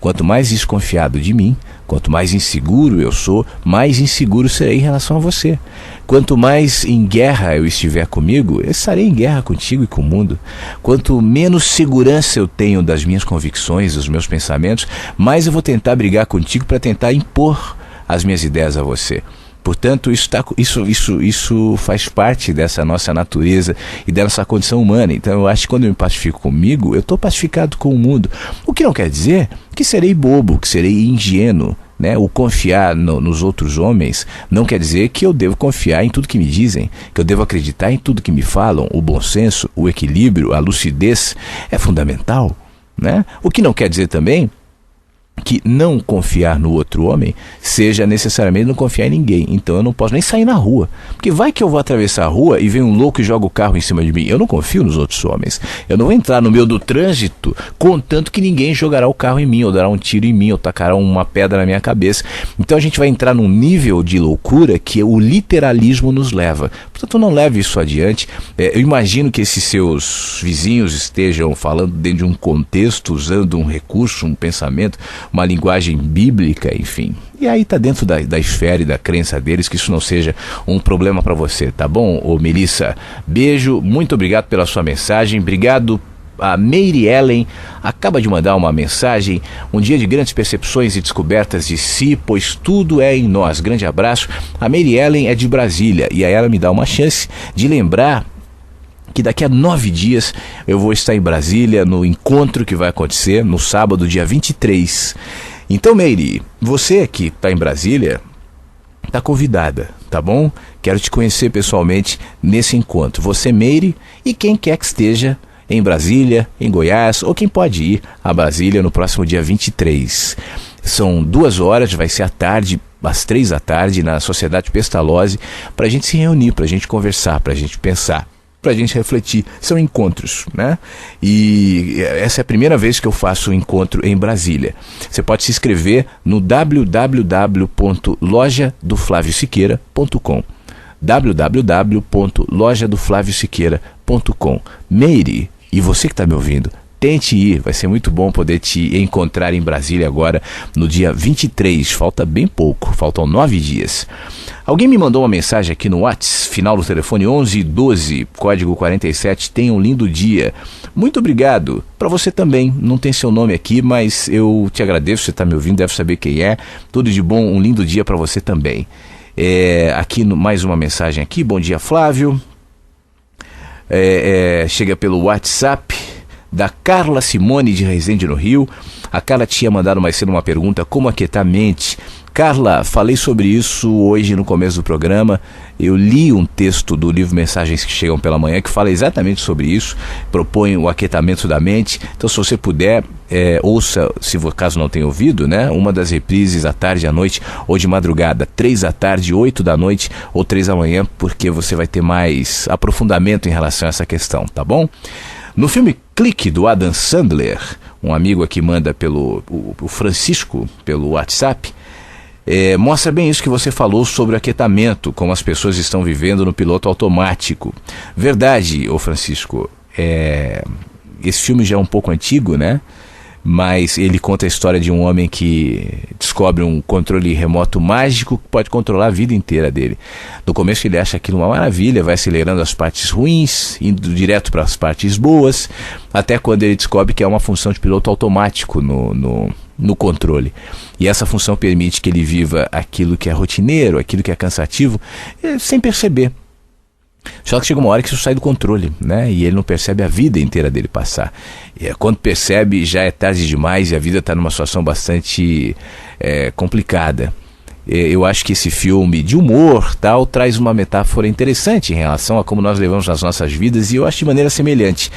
C: Quanto mais desconfiado de mim, quanto mais inseguro eu sou, mais inseguro serei em relação a você. Quanto mais em guerra eu estiver comigo, eu estarei em guerra contigo e com o mundo. Quanto menos segurança eu tenho das minhas convicções, dos meus pensamentos, mais eu vou tentar brigar contigo para tentar impor as minhas ideias a você. Portanto, isso faz parte dessa nossa natureza e dessa condição humana. Então eu acho que quando eu me pacifico comigo, eu estou pacificado com o mundo. O que não quer dizer que serei bobo, que serei ingênuo, né? O confiar nos outros homens não quer dizer que eu devo confiar em tudo que me dizem, que eu devo acreditar em tudo que me falam. O bom senso, o equilíbrio, a lucidez é fundamental, né? O que não quer dizer também que não confiar no outro homem seja necessariamente não confiar em ninguém. Então eu não posso nem sair na rua, porque vai que eu vou atravessar a rua e vem um louco e joga o carro em cima de mim. Eu não confio nos outros homens. Eu não vou entrar no meio do trânsito contanto que ninguém jogará o carro em mim, ou dará um tiro em mim, ou tacará uma pedra na minha cabeça. Então a gente vai entrar num nível de loucura que o literalismo nos leva. Portanto, não leve isso adiante. Eu imagino que esses seus vizinhos estejam falando dentro de um contexto, usando um recurso, um pensamento, uma linguagem bíblica, enfim. E aí está dentro da esfera e da crença deles, que isso não seja um problema para você, tá bom, ô Melissa? Beijo, muito obrigado pela sua mensagem, obrigado. A Mary Ellen acaba de mandar uma mensagem: um dia de grandes percepções e descobertas de si, pois tudo é em nós. Grande abraço. A Mary Ellen é de Brasília e aí ela me dá uma chance de lembrar que daqui a 9 dias eu vou estar em Brasília no encontro que vai acontecer no sábado, dia 23. Então, Mary, você que está em Brasília, está convidada, tá bom? Quero te conhecer pessoalmente nesse encontro. Você, Mary, e quem quer que esteja em Brasília, em Goiás, ou quem pode ir a Brasília no próximo dia 23. São 2 horas, vai ser à tarde, às 3 da tarde, na Sociedade Pestalozzi, para a gente se reunir, para a gente conversar, para a gente pensar, para a gente refletir. São encontros, né? E essa é a primeira vez que eu faço um encontro em Brasília. Você pode se inscrever no www.lojadoflaviosiqueira.com www.lojadoflaviosiqueira.com. Meire, e você que está me ouvindo, tente ir, vai ser muito bom poder te encontrar em Brasília agora no dia 23, falta bem pouco, faltam 9 dias. Alguém me mandou uma mensagem aqui no WhatsApp, final do telefone 1112, código 47, tenha um lindo dia. Muito obrigado, para você também, não tem seu nome aqui, mas eu te agradeço, você está me ouvindo, deve saber quem é, tudo de bom, um lindo dia para você também. Aqui mais uma mensagem aqui, bom dia Flávio, chega pelo WhatsApp da Carla Simone de Resende no Rio. A Carla tinha mandado mais cedo uma pergunta: como aquietar a mente? Carla, falei sobre isso hoje no começo do programa. Eu li um texto do livro Mensagens que Chegam pela Manhã que fala exatamente sobre isso, propõe o aquietamento da mente. Então, se você puder, ouça, se caso não tenha ouvido, né, uma das reprises à tarde, à noite ou de madrugada, 3 da tarde, 8 da noite ou 3 da manhã, porque você vai ter mais aprofundamento em relação a essa questão, tá bom? No filme Clique, do Adam Sandler, um amigo aqui manda pelo o Francisco, pelo WhatsApp, mostra bem isso que você falou sobre o aquietamento, como as pessoas estão vivendo no piloto automático. Verdade, ô Francisco, esse filme já é um pouco antigo, né? Mas ele conta a história de um homem que descobre um controle remoto mágico que pode controlar a vida inteira dele. No começo ele acha aquilo uma maravilha, vai acelerando as partes ruins, indo direto para as partes boas, até quando ele descobre que é uma função de piloto automático no controle. E essa função permite que ele viva aquilo que é rotineiro, aquilo que é cansativo, sem perceber. Só que chega uma hora que isso sai do controle, né? E ele não percebe a vida inteira dele passar. E quando percebe, já é tarde demais e a vida está numa situação bastante complicada. Eu acho que esse filme de humor tal traz uma metáfora interessante em relação a como nós levamos nas nossas vidas, e eu acho de maneira semelhante.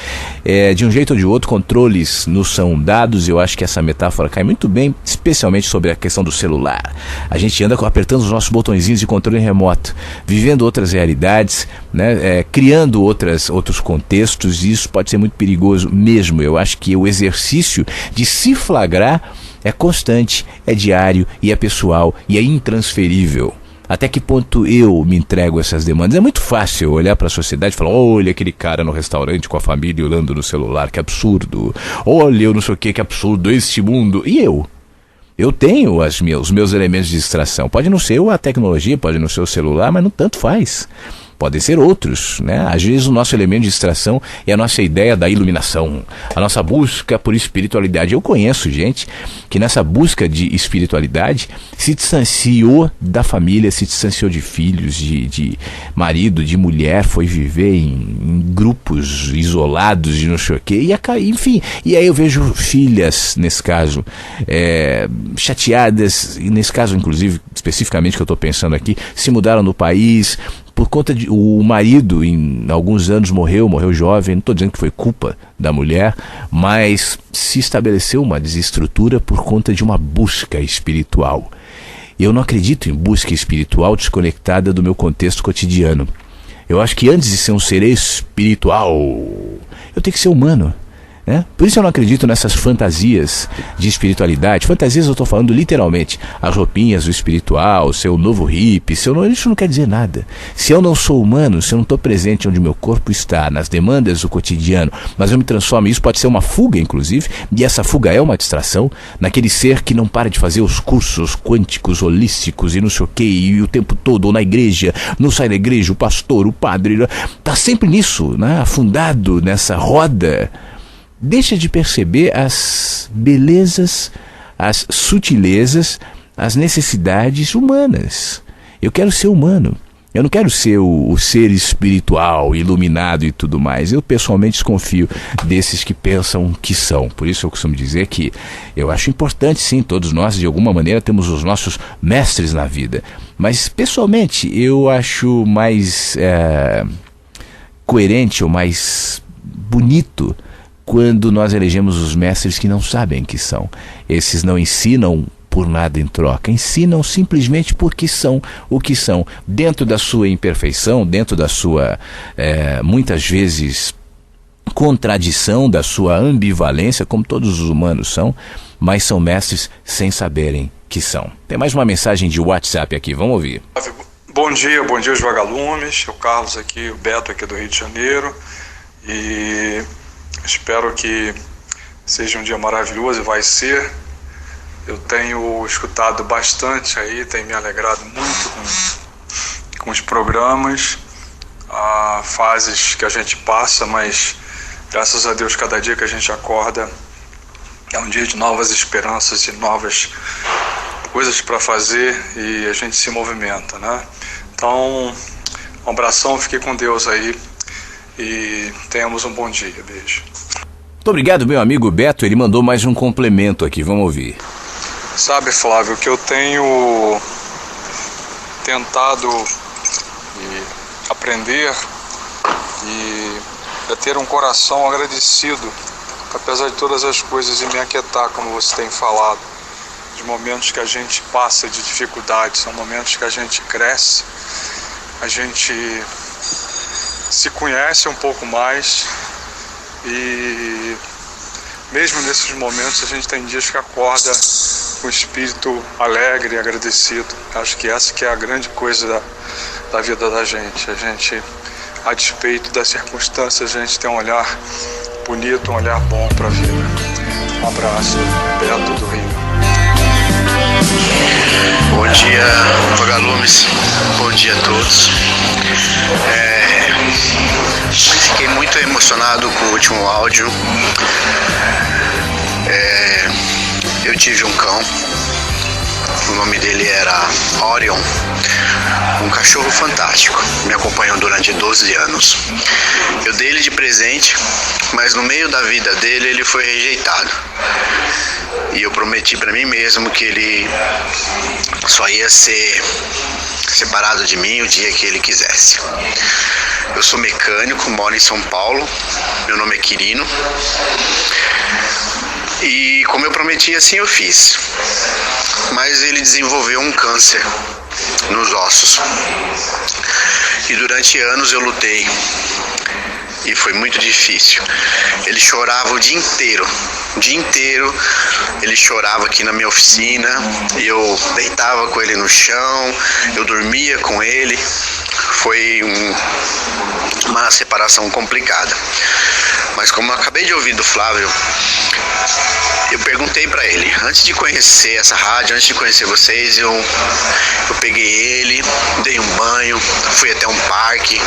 C: De um jeito ou de outro, controles nos são dados. Eu acho que essa metáfora cai muito bem, especialmente sobre a questão do celular. A gente anda apertando os nossos botõezinhos de controle remoto, vivendo outras realidades, né? Criando outros contextos, e isso pode ser muito perigoso mesmo. Eu acho que o exercício de se flagrar é constante, é diário e é pessoal e é intransferível. Até que ponto eu me entrego a essas demandas? É muito fácil olhar para a sociedade e falar: olha aquele cara no restaurante com a família olhando no celular, que absurdo. Olha, eu não sei o que absurdo este mundo. E eu? Eu tenho os meus elementos de distração. Pode não ser a tecnologia, pode não ser o celular, mas não tanto faz. podem ser outros, né? Às vezes o nosso elemento de distração é a nossa ideia da iluminação, a nossa busca por espiritualidade. Eu conheço gente que nessa busca de espiritualidade se distanciou da família, se distanciou de filhos, de marido, de mulher, foi viver em grupos isolados de não sei o quê, enfim. E aí eu vejo filhas, nesse caso, chateadas, e nesse caso, inclusive, especificamente que eu estou pensando aqui, se mudaram no país por conta de... O marido, em alguns anos, morreu jovem, não estou dizendo que foi culpa da mulher, mas se estabeleceu uma desestrutura por conta de uma busca espiritual. Eu não acredito em busca espiritual desconectada do meu contexto cotidiano. Eu acho que antes de ser um ser espiritual, eu tenho que ser humano. Por isso eu não acredito nessas fantasias de espiritualidade. Fantasias eu estou falando literalmente. As roupinhas do espiritual, ser o novo hippie, isso não quer dizer nada. Se eu não sou humano, se eu não estou presente onde meu corpo está, nas demandas do cotidiano, mas eu me transformo, isso pode ser uma fuga inclusive, e essa fuga é uma distração, naquele ser que não para de fazer os cursos quânticos, holísticos e não sei o que, e o tempo todo, ou na igreja, não sai da igreja, o pastor, o padre, está sempre nisso, afundado nessa roda. Deixa de perceber as belezas, as sutilezas, as necessidades humanas. Eu quero ser humano. Eu não quero ser o ser espiritual, iluminado e tudo mais. Eu pessoalmente desconfio desses que pensam que são. Por isso eu costumo dizer que eu acho importante, sim, todos nós de alguma maneira temos os nossos mestres na vida. Mas pessoalmente eu acho mais coerente ou mais bonito quando nós elegemos os mestres que não sabem que são. Esses não ensinam por nada em troca, ensinam simplesmente porque são o que são, dentro da sua imperfeição, dentro da sua, muitas vezes, contradição, da sua ambivalência, como todos os humanos são, mas são mestres sem saberem que são. Tem mais uma mensagem de WhatsApp aqui, vamos ouvir.
G: Bom dia os vagalumes, o Carlos aqui, o Beto aqui do Rio de Janeiro, e espero que seja um dia maravilhoso, e vai ser. Eu tenho escutado bastante aí, tem me alegrado muito com os programas, fases que a gente passa, mas graças a Deus cada dia que a gente acorda é um dia de novas esperanças e novas coisas para fazer, e a gente se movimenta, né? Então, um abração, fique com Deus aí e tenhamos um bom dia. Beijo.
C: Muito obrigado, meu amigo Beto. Ele mandou mais um complemento aqui, vamos ouvir.
G: Sabe, Flávio, que eu tenho tentado aprender e ter um coração agradecido, apesar de todas as coisas, e me aquietar, como você tem falado, de momentos que a gente passa de dificuldades, são momentos que a gente cresce, a gente se conhece um pouco mais, e mesmo nesses momentos a gente tem dias que acorda com o espírito alegre e agradecido. Acho que essa que é a grande coisa da vida da gente. A gente, a despeito das circunstâncias, a gente tem um olhar bonito, um olhar bom para a vida. Um abraço, Beto do Rio.
H: Bom dia, vagalumes. Bom dia a todos. Fiquei muito emocionado com o último áudio. Eu tive um cão, o nome dele era Orion, um cachorro fantástico, me acompanhou durante 12 anos. Eu dei ele de presente, mas no meio da vida dele ele foi rejeitado. E eu prometi para mim mesmo que ele só ia ser separado de mim o dia que ele quisesse. Eu sou mecânico, moro em São Paulo, meu nome é Quirino. E como eu prometi, assim eu fiz. Mas ele desenvolveu um câncer nos ossos. E durante anos eu lutei. E foi muito difícil. Ele chorava o dia inteiro. O dia inteiro ele chorava aqui na minha oficina. Eu deitava com ele no chão. Eu dormia com ele. Foi uma separação complicada. Mas como eu acabei de ouvir do Flávio, eu perguntei pra ele, antes de conhecer essa rádio, antes de conhecer vocês, eu peguei ele, dei um banho, fui até um parque,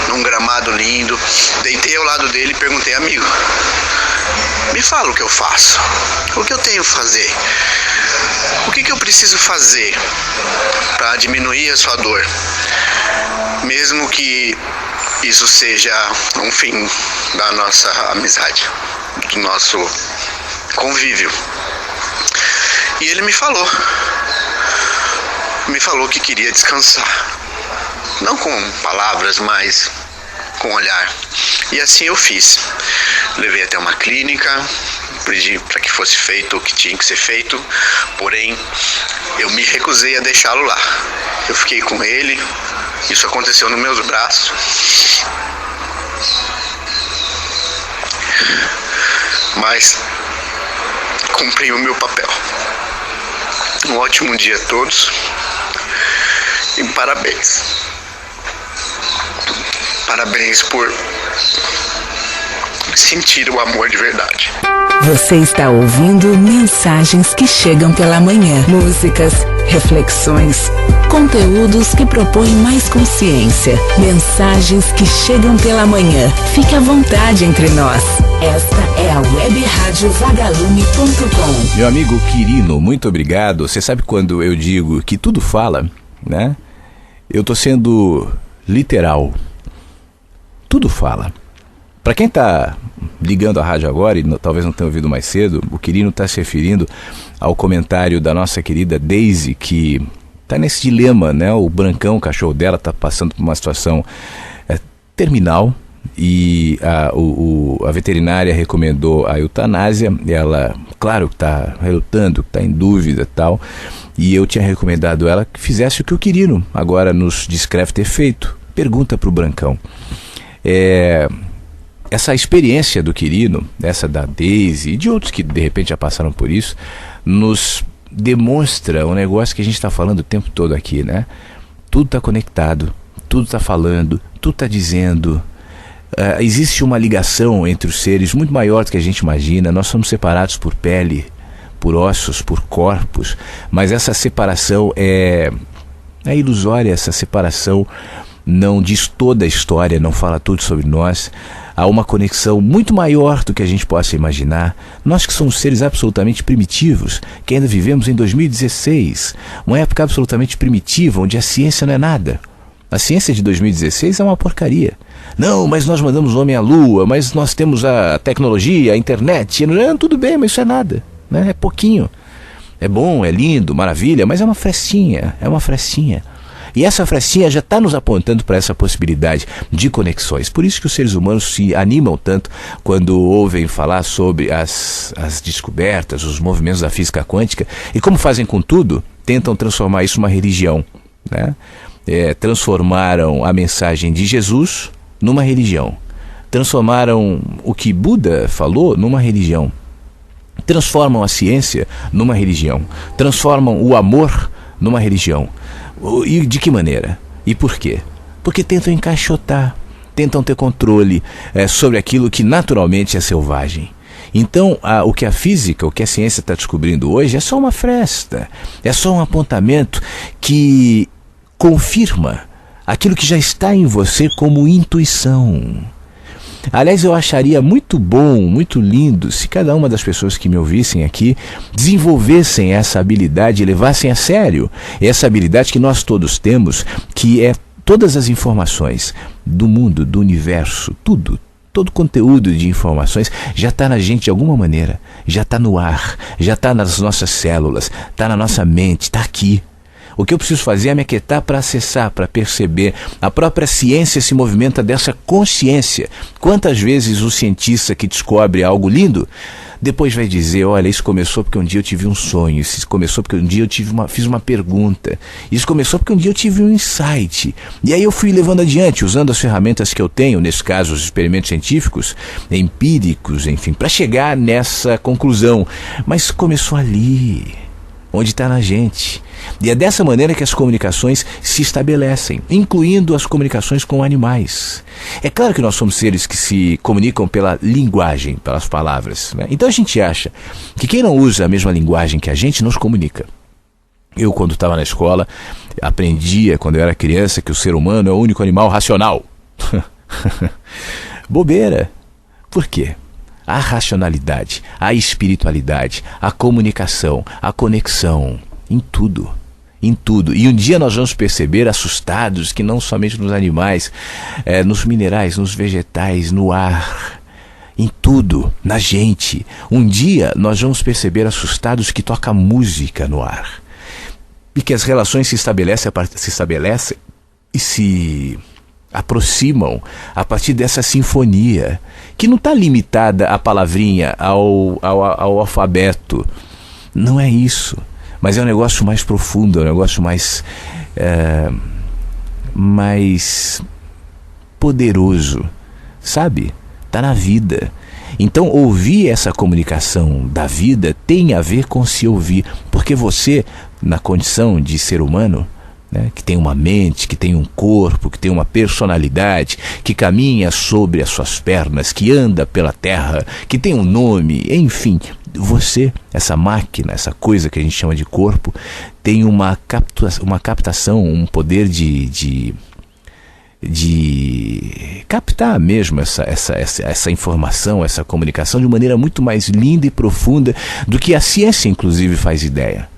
H: num gramado lindo, deitei ao lado dele e perguntei, amigo, me fala o que eu faço, o que eu tenho que fazer, o que eu preciso fazer para diminuir a sua dor, mesmo que isso seja um fim da nossa amizade, do nosso convívio. E ele me falou que queria descansar, não com palavras, mas com olhar. E assim eu fiz. Levei até uma clínica, pedi para que fosse feito o que tinha que ser feito, porém eu me recusei a deixá-lo lá. Eu fiquei com ele, isso aconteceu nos meus braços. Mas cumpri o meu papel. Um ótimo dia a todos e parabéns. Parabéns por sentir o amor de verdade.
A: Você está ouvindo Mensagens que Chegam pela Manhã. Músicas, reflexões, conteúdos que propõem mais consciência. Mensagens que chegam pela manhã. Fique à vontade entre nós. Esta é a Web Rádio Vagalume.com.
C: Meu amigo Quirino, muito obrigado. Você sabe quando eu digo que tudo fala, né? Eu tô sendo literal. Tudo fala. Para quem está ligando a rádio agora e talvez não tenha ouvido mais cedo, o Quirino está se referindo ao comentário da nossa querida Daisy, que está nesse dilema, né? O Brancão, o cachorro dela, está passando por uma situação terminal e a veterinária recomendou a eutanásia. Ela, claro, que está relutando, está em dúvida e tal, e eu tinha recomendado ela que fizesse o que o Quirino agora nos descreve ter feito. Pergunta para o Brancão. Essa experiência do Quirino, essa da Daisy e de outros que de repente já passaram por isso, nos demonstra um negócio que a gente está falando o tempo todo aqui, né? Tudo está conectado, tudo está falando, tudo está dizendo. Existe uma ligação entre os seres muito maior do que a gente imagina. Nós somos separados por pele, por ossos, por corpos, mas essa separação é ilusória. Essa separação não diz toda a história, não fala tudo sobre nós. Há uma conexão muito maior do que a gente possa imaginar. Nós que somos seres absolutamente primitivos, que ainda vivemos em 2016, uma época absolutamente primitiva, onde a ciência não é nada. A ciência de 2016 é uma porcaria. Não, mas nós mandamos o homem à lua, mas nós temos a tecnologia, a internet. Não, tudo bem, mas isso é nada, né? É pouquinho. É bom, é lindo, maravilha, mas é uma frestinha, E essa frestinha já está nos apontando para essa possibilidade de conexões. Por isso que os seres humanos se animam tanto quando ouvem falar sobre as descobertas, os movimentos da física quântica. E como fazem com tudo, tentam transformar isso numa religião, né? Transformaram a mensagem de Jesus numa religião. Transformaram o que Buda falou numa religião. Transformam a ciência numa religião. Transformam o amor numa religião. E de que maneira? E por quê? Porque tentam encaixotar, tentam ter controle sobre aquilo que naturalmente é selvagem. Então, o que a física, o que a ciência está descobrindo hoje é só uma fresta, é só um apontamento que confirma aquilo que já está em você como intuição. Aliás, eu acharia muito bom, muito lindo, se cada uma das pessoas que me ouvissem aqui desenvolvessem essa habilidade e levassem a sério essa habilidade que nós todos temos, que é todas as informações do mundo, do universo, tudo. Todo conteúdo de informações já está na gente de alguma maneira, já está no ar, já está nas nossas células, está na nossa mente, está aqui. O que eu preciso fazer é me aquietar para acessar, para perceber. A própria ciência se movimenta dessa consciência. Quantas vezes o cientista que descobre algo lindo, depois vai dizer, olha, isso começou porque um dia eu tive um sonho, isso começou porque um dia eu fiz uma pergunta, isso começou porque um dia eu tive um insight. E aí eu fui levando adiante, usando as ferramentas que eu tenho, nesse caso os experimentos científicos, empíricos, enfim, para chegar nessa conclusão. Mas começou ali. onde está na gente. E é dessa maneira que as comunicações se estabelecem, incluindo as comunicações com animais. É claro que nós somos seres que se comunicam pela linguagem, pelas palavras, né? Então a gente acha que quem não usa a mesma linguagem que a gente não se comunica. Eu, quando estava na escola, aprendia, quando eu era criança, que o ser humano é o único animal racional. Bobeira. Por quê? A racionalidade, a espiritualidade, a comunicação, a conexão, em tudo. Em tudo. E um dia nós vamos perceber, assustados, que não somente nos animais, nos minerais, nos vegetais, no ar, em tudo, na gente. Um dia nós vamos perceber, assustados, que toca música no ar. E que as relações se estabelecem e se aproximam a partir dessa sinfonia, que não está limitada à palavrinha, ao alfabeto. Não é isso. Mas é um negócio mais profundo, é um negócio mais poderoso, sabe? Está na vida. Então, ouvir essa comunicação da vida tem a ver com se ouvir, porque você, na condição de ser humano, né, que tem uma mente, que tem um corpo, que tem uma personalidade, que caminha sobre as suas pernas, que anda pela terra, que tem um nome, enfim, você, essa máquina, essa coisa que a gente chama de corpo, tem uma captação, um poder de captar mesmo essa informação, essa comunicação de maneira muito mais linda e profunda do que a ciência, inclusive, faz ideia.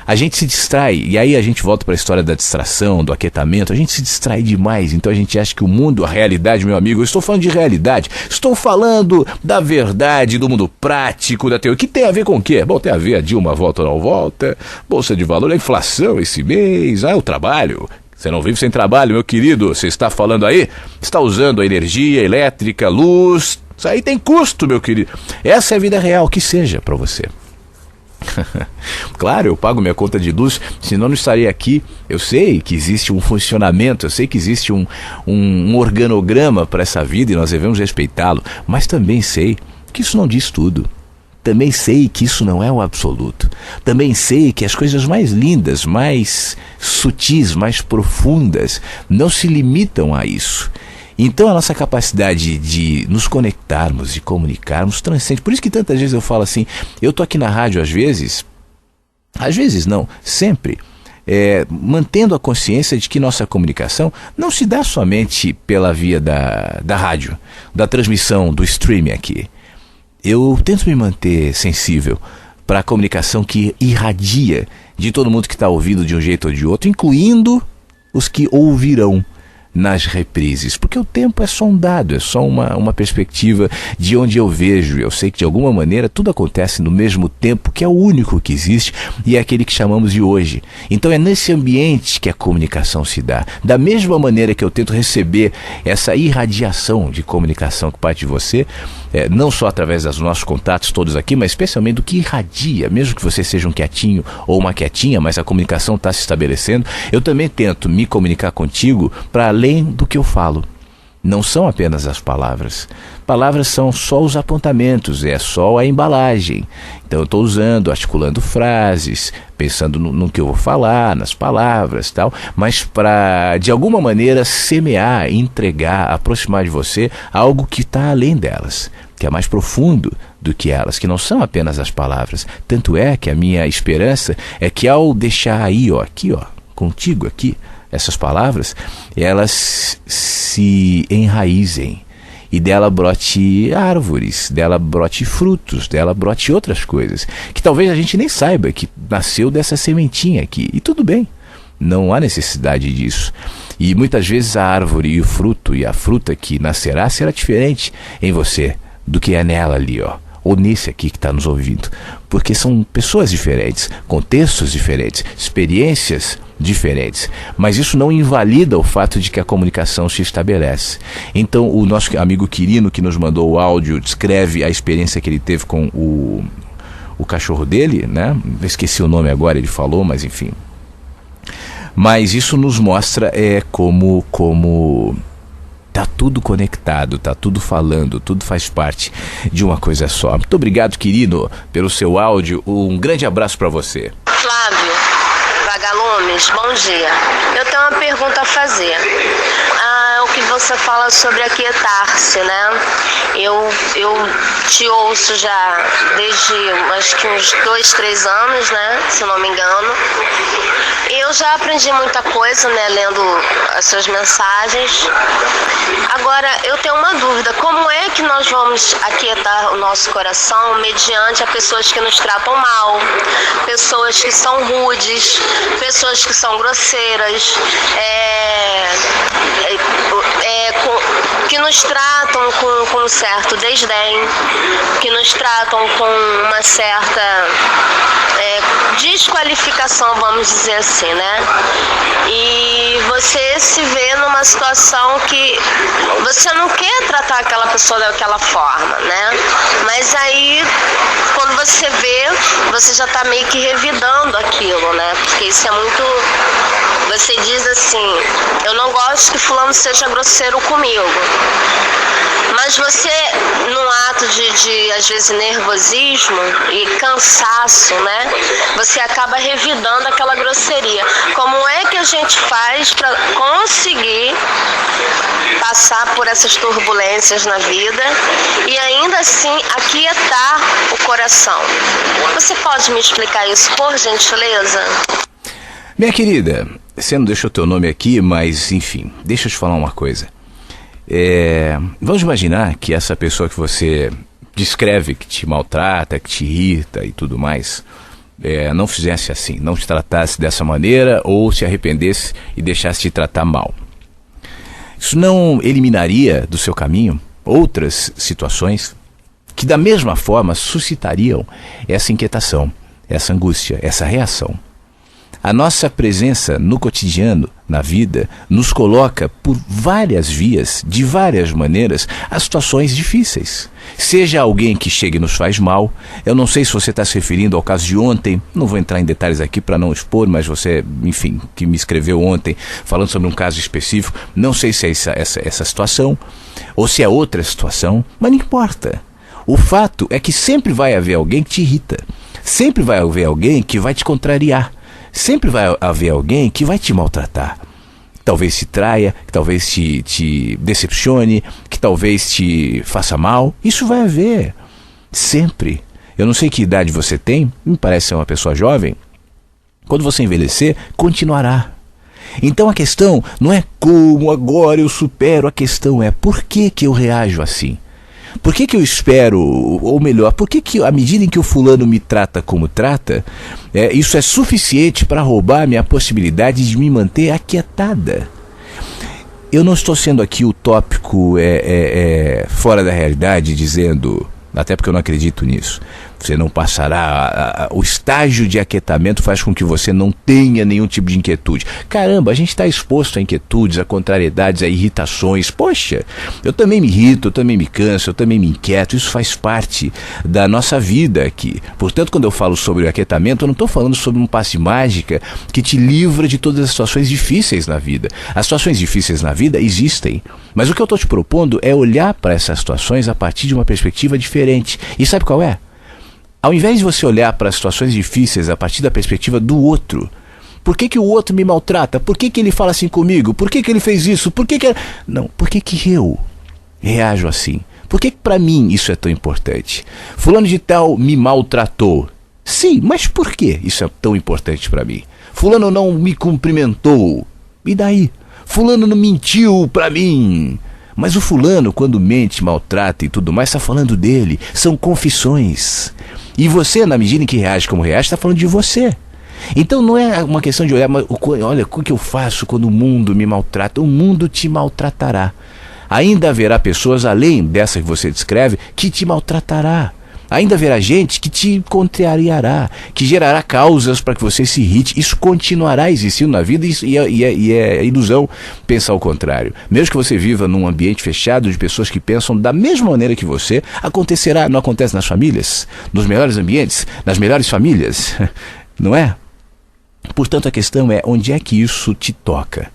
C: A gente se distrai, e aí a gente volta para a história da distração, do aquietamento. A gente se distrai demais, então a gente acha que o mundo, a realidade, meu amigo, eu estou falando de realidade, estou falando da verdade, do mundo prático, da teoria, que tem a ver com o quê? Bom, tem a ver a Dilma volta ou não volta, Bolsa de Valor, a inflação esse mês, o trabalho. Você não vive sem trabalho, meu querido, você está falando aí, está usando a energia elétrica, luz, isso aí tem custo, meu querido. Essa é a vida real, que seja para você. Claro, eu pago minha conta de luz, senão não estaria aqui. Eu sei que existe um funcionamento, eu sei que existe um organograma para essa vida e nós devemos respeitá-lo, mas também sei que isso não diz tudo. Também sei que isso não é o absoluto. Também sei que as coisas mais lindas, mais sutis, mais profundas não se limitam a isso. Então a nossa capacidade de nos conectarmos, de comunicarmos, transcende. Por isso que tantas vezes eu falo assim, eu estou aqui na rádio às vezes não, sempre, mantendo a consciência de que nossa comunicação não se dá somente pela via da rádio, da transmissão, do streaming aqui. Eu tento me manter sensível para a comunicação que irradia de todo mundo que está ouvindo de um jeito ou de outro, incluindo os que ouvirão nas reprises, porque o tempo é só um dado, é só uma perspectiva de onde eu vejo. Eu sei que de alguma maneira tudo acontece no mesmo tempo, que é o único que existe e é aquele que chamamos de hoje. Então é nesse ambiente que a comunicação se dá. Da mesma maneira que eu tento receber essa irradiação de comunicação que parte de você, não só através dos nossos contatos todos aqui, mas especialmente do que irradia, mesmo que você seja um quietinho ou uma quietinha, mas a comunicação está se estabelecendo, eu também tento me comunicar contigo para além do que eu falo. Não são apenas as palavras. Palavras são só os apontamentos, é só a embalagem. Então eu estou usando, articulando frases, pensando no que eu vou falar, nas palavras e tal, mas para, de alguma maneira, semear, entregar, aproximar de você algo que está além delas, que é mais profundo do que elas, que não são apenas as palavras. Tanto é que a minha esperança é que ao deixar aí, aqui, contigo aqui, essas palavras, elas se enraizem e dela brote árvores, dela brote frutos, dela brote outras coisas, que talvez a gente nem saiba que nasceu dessa sementinha aqui. E tudo bem, não há necessidade disso. E muitas vezes a árvore e o fruto e a fruta que nascerá será diferente em você do que é nela ali, ou nesse aqui que está nos ouvindo, porque são pessoas diferentes, contextos diferentes, experiências diferentes, mas isso não invalida o fato de que a comunicação se estabelece. Então o nosso amigo Quirino, que nos mandou o áudio, descreve a experiência que ele teve com o cachorro dele, né? Esqueci o nome agora, ele falou, mas enfim. Mas isso nos mostra como tá tudo conectado, tá tudo falando, tudo faz parte de uma coisa só. Muito obrigado, Quirino, pelo seu áudio. Um grande abraço para você.
I: Flávio Vagalumes, bom dia. Eu tenho uma pergunta a fazer. O que você fala sobre aquietar-se, né? Eu te ouço já desde acho que uns 2, 3 anos, né? Se não me engano. Eu já aprendi muita coisa, né? Lendo as suas mensagens. Agora, eu tenho uma dúvida. Como é que nós vamos aquietar o nosso coração mediante a pessoas que nos tratam mal, pessoas que são rudes, pessoas que são grosseiras, que nos tratam com um certo desdém, que nos tratam com uma certa desqualificação, vamos dizer assim, né? E você se vê numa situação que você não quer tratar aquela pessoa daquela forma, né? Mas aí, quando você vê, você já tá meio que revidando aquilo, né? Porque isso é muito... Você diz assim, eu não gosto que fulano seja grosseiro comigo. Mas você, num ato de às vezes, nervosismo e cansaço, né? Você acaba revidando aquela grosseria. Como é que a gente faz para conseguir passar por essas turbulências na vida e ainda assim aquietar o coração? Você pode me explicar isso, por gentileza?
C: Minha querida, você não deixou teu nome aqui, mas enfim, deixa eu te falar uma coisa. Vamos imaginar que essa pessoa que você descreve, que te maltrata, que te irrita e tudo mais, não fizesse assim, não te tratasse dessa maneira ou se arrependesse e deixasse te tratar mal. Isso não eliminaria do seu caminho outras situações que da mesma forma suscitariam essa inquietação, essa angústia, essa reação. A nossa presença no cotidiano, na vida, nos coloca por várias vias, de várias maneiras, a situações difíceis. Seja alguém que chega e nos faz mal, eu não sei se você está se referindo ao caso de ontem, não vou entrar em detalhes aqui para não expor, mas você, enfim, que me escreveu ontem, falando sobre um caso específico, não sei se é essa situação, ou se é outra situação, mas não importa. O fato é que sempre vai haver alguém que te irrita, sempre vai haver alguém que vai te contrariar, sempre vai haver alguém que vai te maltratar. Talvez te traia, que talvez te decepcione, que talvez te faça mal. Isso vai haver. Sempre. Eu não sei que idade você tem, me parece ser uma pessoa jovem. Quando você envelhecer, continuará. Então a questão não é como agora eu supero, a questão é por que eu reajo assim? Por que eu espero, ou melhor, por que à medida em que o fulano me trata como trata, isso é suficiente para roubar a minha possibilidade de me manter aquietada? Eu não estou sendo aqui utópico, fora da realidade, dizendo, até porque eu não acredito nisso, você não passará, o estágio de aquietamento faz com que você não tenha nenhum tipo de inquietude. Caramba, a gente está exposto a inquietudes, a contrariedades, a irritações. Poxa, eu também me irrito, eu também me canso, eu também me inquieto. Isso faz parte da nossa vida aqui. Portanto, quando eu falo sobre o aquietamento, eu não estou falando sobre um passe mágica que te livra de todas as situações difíceis na vida. As situações difíceis na vida existem. Mas o que eu estou te propondo é olhar para essas situações a partir de uma perspectiva diferente. E sabe qual é? Ao invés de você olhar para as situações difíceis a partir da perspectiva do outro, por que o outro me maltrata? Por que ele fala assim comigo? Por que ele fez isso? Não, por que eu reajo assim? Por que para mim isso é tão importante? Fulano de tal me maltratou. Sim, mas por que isso é tão importante para mim? Fulano não me cumprimentou. E daí? Fulano não mentiu para mim. Mas o fulano, quando mente, maltrata e tudo mais, está falando dele. São confissões. E você, na medida em que reage como reage, está falando de você. Então não é uma questão de olhar, mas olha, o que eu faço quando o mundo me maltrata? O mundo te maltratará. Ainda haverá pessoas, além dessa que você descreve, que te maltratará. Ainda haverá gente que te contrariará, que gerará causas para que você se irrite. Isso continuará existindo na vida e é ilusão pensar o contrário. Mesmo que você viva num ambiente fechado de pessoas que pensam da mesma maneira que você, acontecerá, não acontece nas famílias, nos melhores ambientes, nas melhores famílias, não é? Portanto, a questão é onde é que isso te toca?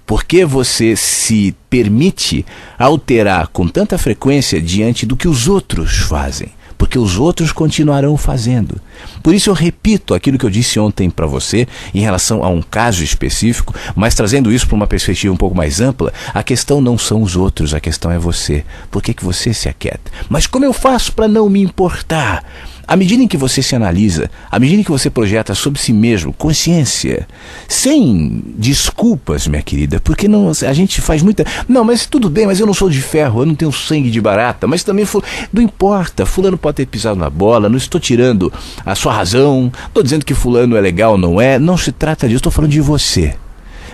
C: Por que você se permite alterar com tanta frequência diante do que os outros fazem? porque os outros continuarão fazendo. Por isso eu repito aquilo que eu disse ontem para você em relação a um caso específico, mas trazendo isso para uma perspectiva um pouco mais ampla. A questão não são os outros, a questão é você. Por que você se aquieta? Mas como eu faço para não me importar? À medida em que você se analisa, à medida em que você projeta sobre si mesmo, consciência, sem desculpas, minha querida, porque não, a gente faz muita... Não, mas tudo bem, mas eu não sou de ferro, eu não tenho sangue de barata, mas também não importa, fulano pode ter pisado na bola, não estou tirando a sua razão, estou dizendo que fulano é legal ou não é, não se trata disso, estou falando de você.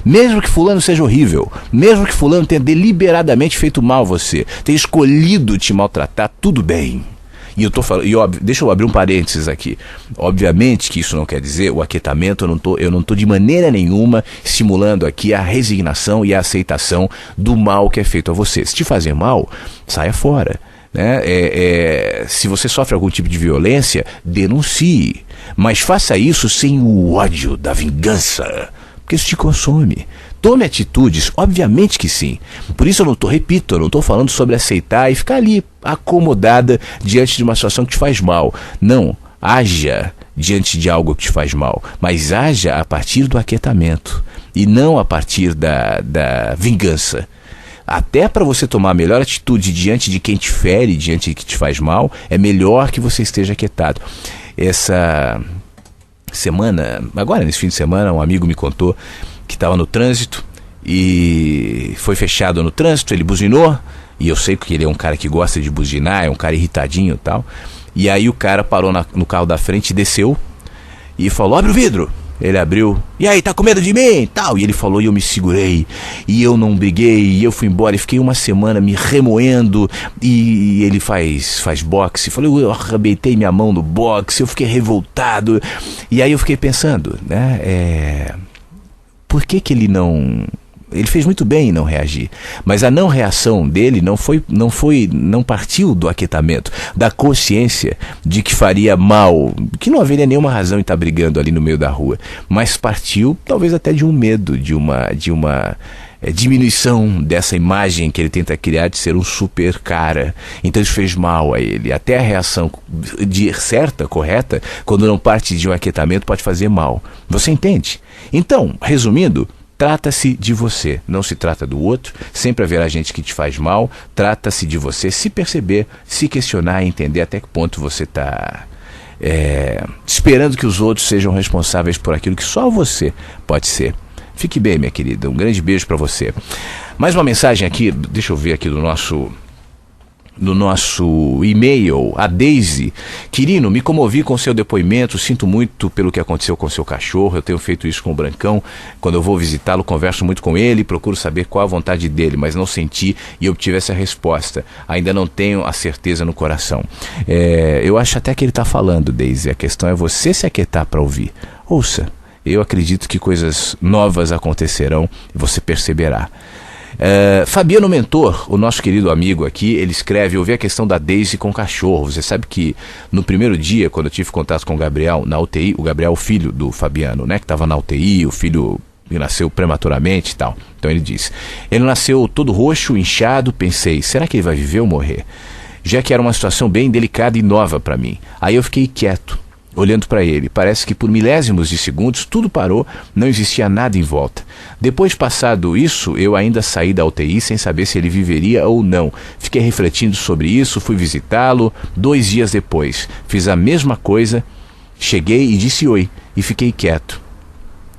C: Mesmo que fulano seja horrível, mesmo que fulano tenha deliberadamente feito mal a você, tenha escolhido te maltratar, tudo bem. E eu tô falando, deixa eu abrir um parênteses aqui. Obviamente que isso não quer dizer o aquietamento, eu não tô de maneira nenhuma estimulando aqui a resignação e a aceitação do mal que é feito a você. Se te fazer mal, saia fora. Né? Se você sofre algum tipo de violência, denuncie. Mas faça isso sem o ódio da vingança, porque isso te consome. Tome atitudes, obviamente que sim. Por isso eu não estou falando sobre aceitar e ficar ali acomodada diante de uma situação que te faz mal. Não, haja diante de algo que te faz mal, mas haja a partir do aquietamento e não a partir da vingança. Até para você tomar a melhor atitude diante de quem te fere, diante de quem te faz mal, é melhor que você esteja aquietado. Essa semana, agora nesse fim de semana, um amigo me contou que estava no trânsito e foi fechado no trânsito, ele buzinou, e eu sei que ele é um cara que gosta de buzinar, é um cara irritadinho e tal, e aí o cara parou no carro da frente, desceu e falou, abre o vidro. Ele abriu, e aí, tá com medo de mim? Tal. E ele falou, e eu me segurei, e eu não briguei, e eu fui embora, e fiquei uma semana me remoendo, e ele faz boxe. Falei, eu arrebentei minha mão no boxe, eu fiquei revoltado, e aí eu fiquei pensando, né, por que ele não... Ele fez muito bem em não reagir, mas a não reação dele não partiu do aquietamento, da consciência de que faria mal, que não haveria nenhuma razão em estar brigando ali no meio da rua, mas partiu talvez até de um medo, de uma diminuição dessa imagem que ele tenta criar de ser um super cara. Então isso fez mal a ele. Até a reação certa, correta, quando não parte de um aquietamento, pode fazer mal. Você entende? Então, resumindo, trata-se de você, não se trata do outro, sempre haverá gente que te faz mal, trata-se de você, se perceber, se questionar e entender até que ponto você está esperando que os outros sejam responsáveis por aquilo que só você pode ser. Fique bem, minha querida, um grande beijo para você. Mais uma mensagem aqui, deixa eu ver aqui do nosso e-mail, a Daisy. Quirino, me comovi com seu depoimento, sinto muito pelo que aconteceu com seu cachorro, eu tenho feito isso com o Brancão, quando eu vou visitá-lo converso muito com ele, procuro saber qual a vontade dele, mas não senti e obtive essa resposta, ainda não tenho a certeza no coração. Eu acho até que ele está falando, Daisy, a questão é você se aquietar para ouvir. Ouça, eu acredito que coisas novas acontecerão e você perceberá. Fabiano Mentor, o nosso querido amigo aqui, ele escreve, eu vi a questão da Daisy com o cachorro. Você sabe que no primeiro dia, quando eu tive contato com o Gabriel na UTI, o Gabriel, o filho do Fabiano, né, que estava na UTI, o filho nasceu prematuramente e tal. Então ele disse, ele nasceu todo roxo, inchado, pensei, será que ele vai viver ou morrer? Já que era uma situação bem delicada e nova para mim. Aí eu fiquei quieto, olhando para ele. Parece que por milésimos de segundos tudo parou, não existia nada em volta. Depois, passado isso, eu ainda saí da UTI sem saber se ele viveria ou não. Fiquei refletindo sobre isso, fui visitá-lo. 2 dias depois, fiz a mesma coisa, cheguei e disse oi, e fiquei quieto.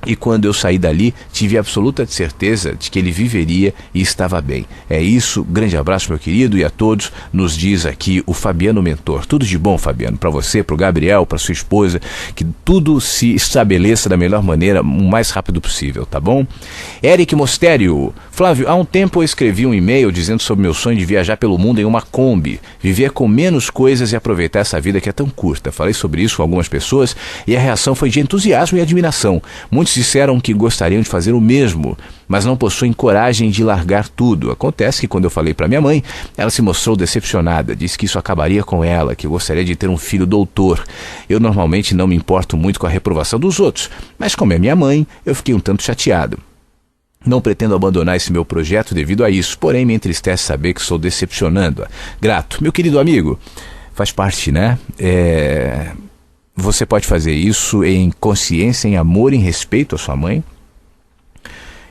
C: E quando eu saí dali, tive absoluta certeza de que ele viveria e estava bem. É isso, grande abraço, meu querido, e a todos, nos diz aqui o Fabiano Mentor. Tudo de bom, Fabiano, para você, para o Gabriel, para sua esposa, que tudo se estabeleça da melhor maneira, o mais rápido possível, tá bom? Eric Mostério, Flávio, há um tempo eu escrevi um e-mail dizendo sobre meu sonho de viajar pelo mundo em uma Kombi, viver com menos coisas e aproveitar essa vida que é tão curta. Falei sobre isso com algumas pessoas e a reação foi de entusiasmo e admiração. Muitos disseram que gostariam de fazer o mesmo, mas não possuem coragem de largar tudo. Acontece que quando eu falei para minha mãe, ela se mostrou decepcionada, disse que isso acabaria com ela, que gostaria de ter um filho doutor. Eu normalmente não me importo muito com a reprovação dos outros, mas como é minha mãe, eu fiquei um tanto chateado. Não pretendo abandonar esse meu projeto devido a isso, porém me entristece saber que estou decepcionando-a. Grato. Meu querido amigo, faz parte, né? Você pode fazer isso em consciência, em amor, em respeito à sua mãe.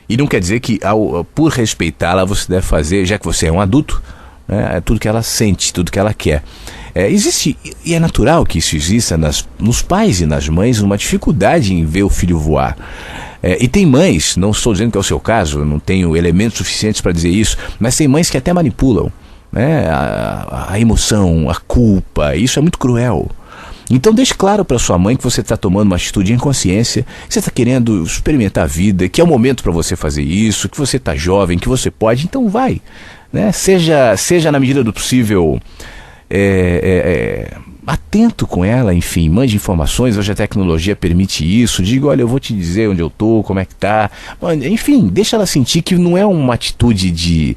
C: E não quer dizer que por respeitá-la você deve fazer, já que você é um adulto, né, tudo que ela sente, tudo que ela quer. Existe, e é natural que isso exista nos pais e nas mães, uma dificuldade em ver o filho voar. E tem mães, não estou dizendo que é o seu caso, não tenho elementos suficientes para dizer isso, mas tem mães que até manipulam, né, a emoção, a culpa. Isso é muito cruel. Então deixe claro para sua mãe que você está tomando uma atitude em consciência, que você está querendo experimentar a vida, que é o momento para você fazer isso, que você está jovem, que você pode, então vai, né? Seja na medida do possível atento com ela, enfim, mande informações. Hoje a tecnologia permite isso. Diga, olha, eu vou te dizer onde eu tô, como é que tá, enfim, deixa ela sentir que não é uma atitude de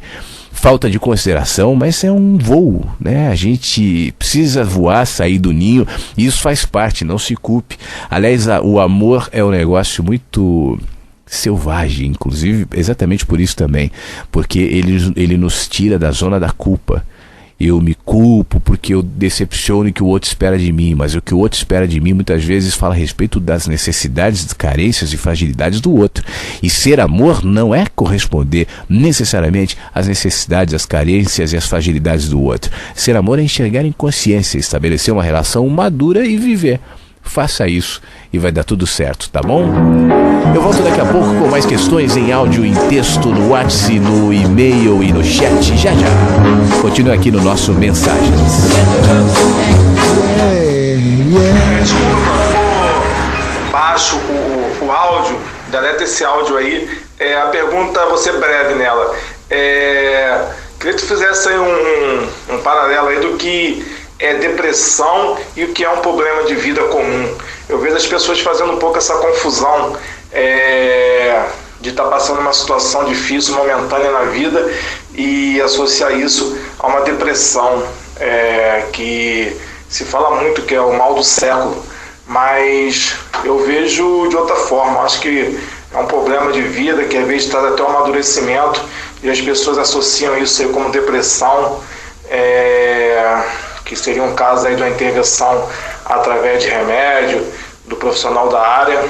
C: falta de consideração, mas é um voo, né? A gente precisa voar, sair do ninho, e isso faz parte, não se culpe. Aliás, o amor é um negócio muito selvagem, inclusive exatamente por isso também, porque ele nos tira da zona da culpa. Eu me culpo porque eu decepciono o que o outro espera de mim, mas o que o outro espera de mim muitas vezes fala a respeito das necessidades, carências e fragilidades do outro. E ser amor não é corresponder necessariamente às necessidades, às carências e às fragilidades do outro. Ser amor é enxergar em consciência, estabelecer uma relação madura e viver. Faça isso e vai dar tudo certo, tá bom? Eu volto daqui a pouco com mais questões em áudio, em texto, no WhatsApp, no e-mail e no chat, já. Continue aqui no nosso Mensagens.
J: Baixo o áudio, deleta esse áudio aí. A pergunta, você breve nela. Queria que tu fizesse aí um paralelo aí do que é depressão e o que é um problema de vida comum. Eu vejo as pessoas fazendo um pouco essa confusão de estar passando uma situação difícil, momentânea na vida, e associar isso a uma depressão, que se fala muito que é o mal do século, mas eu vejo de outra forma. Acho que é um problema de vida que às vezes traz até um amadurecimento, e as pessoas associam isso aí como depressão, que seria um caso aí de uma intervenção através de remédio, do profissional da área.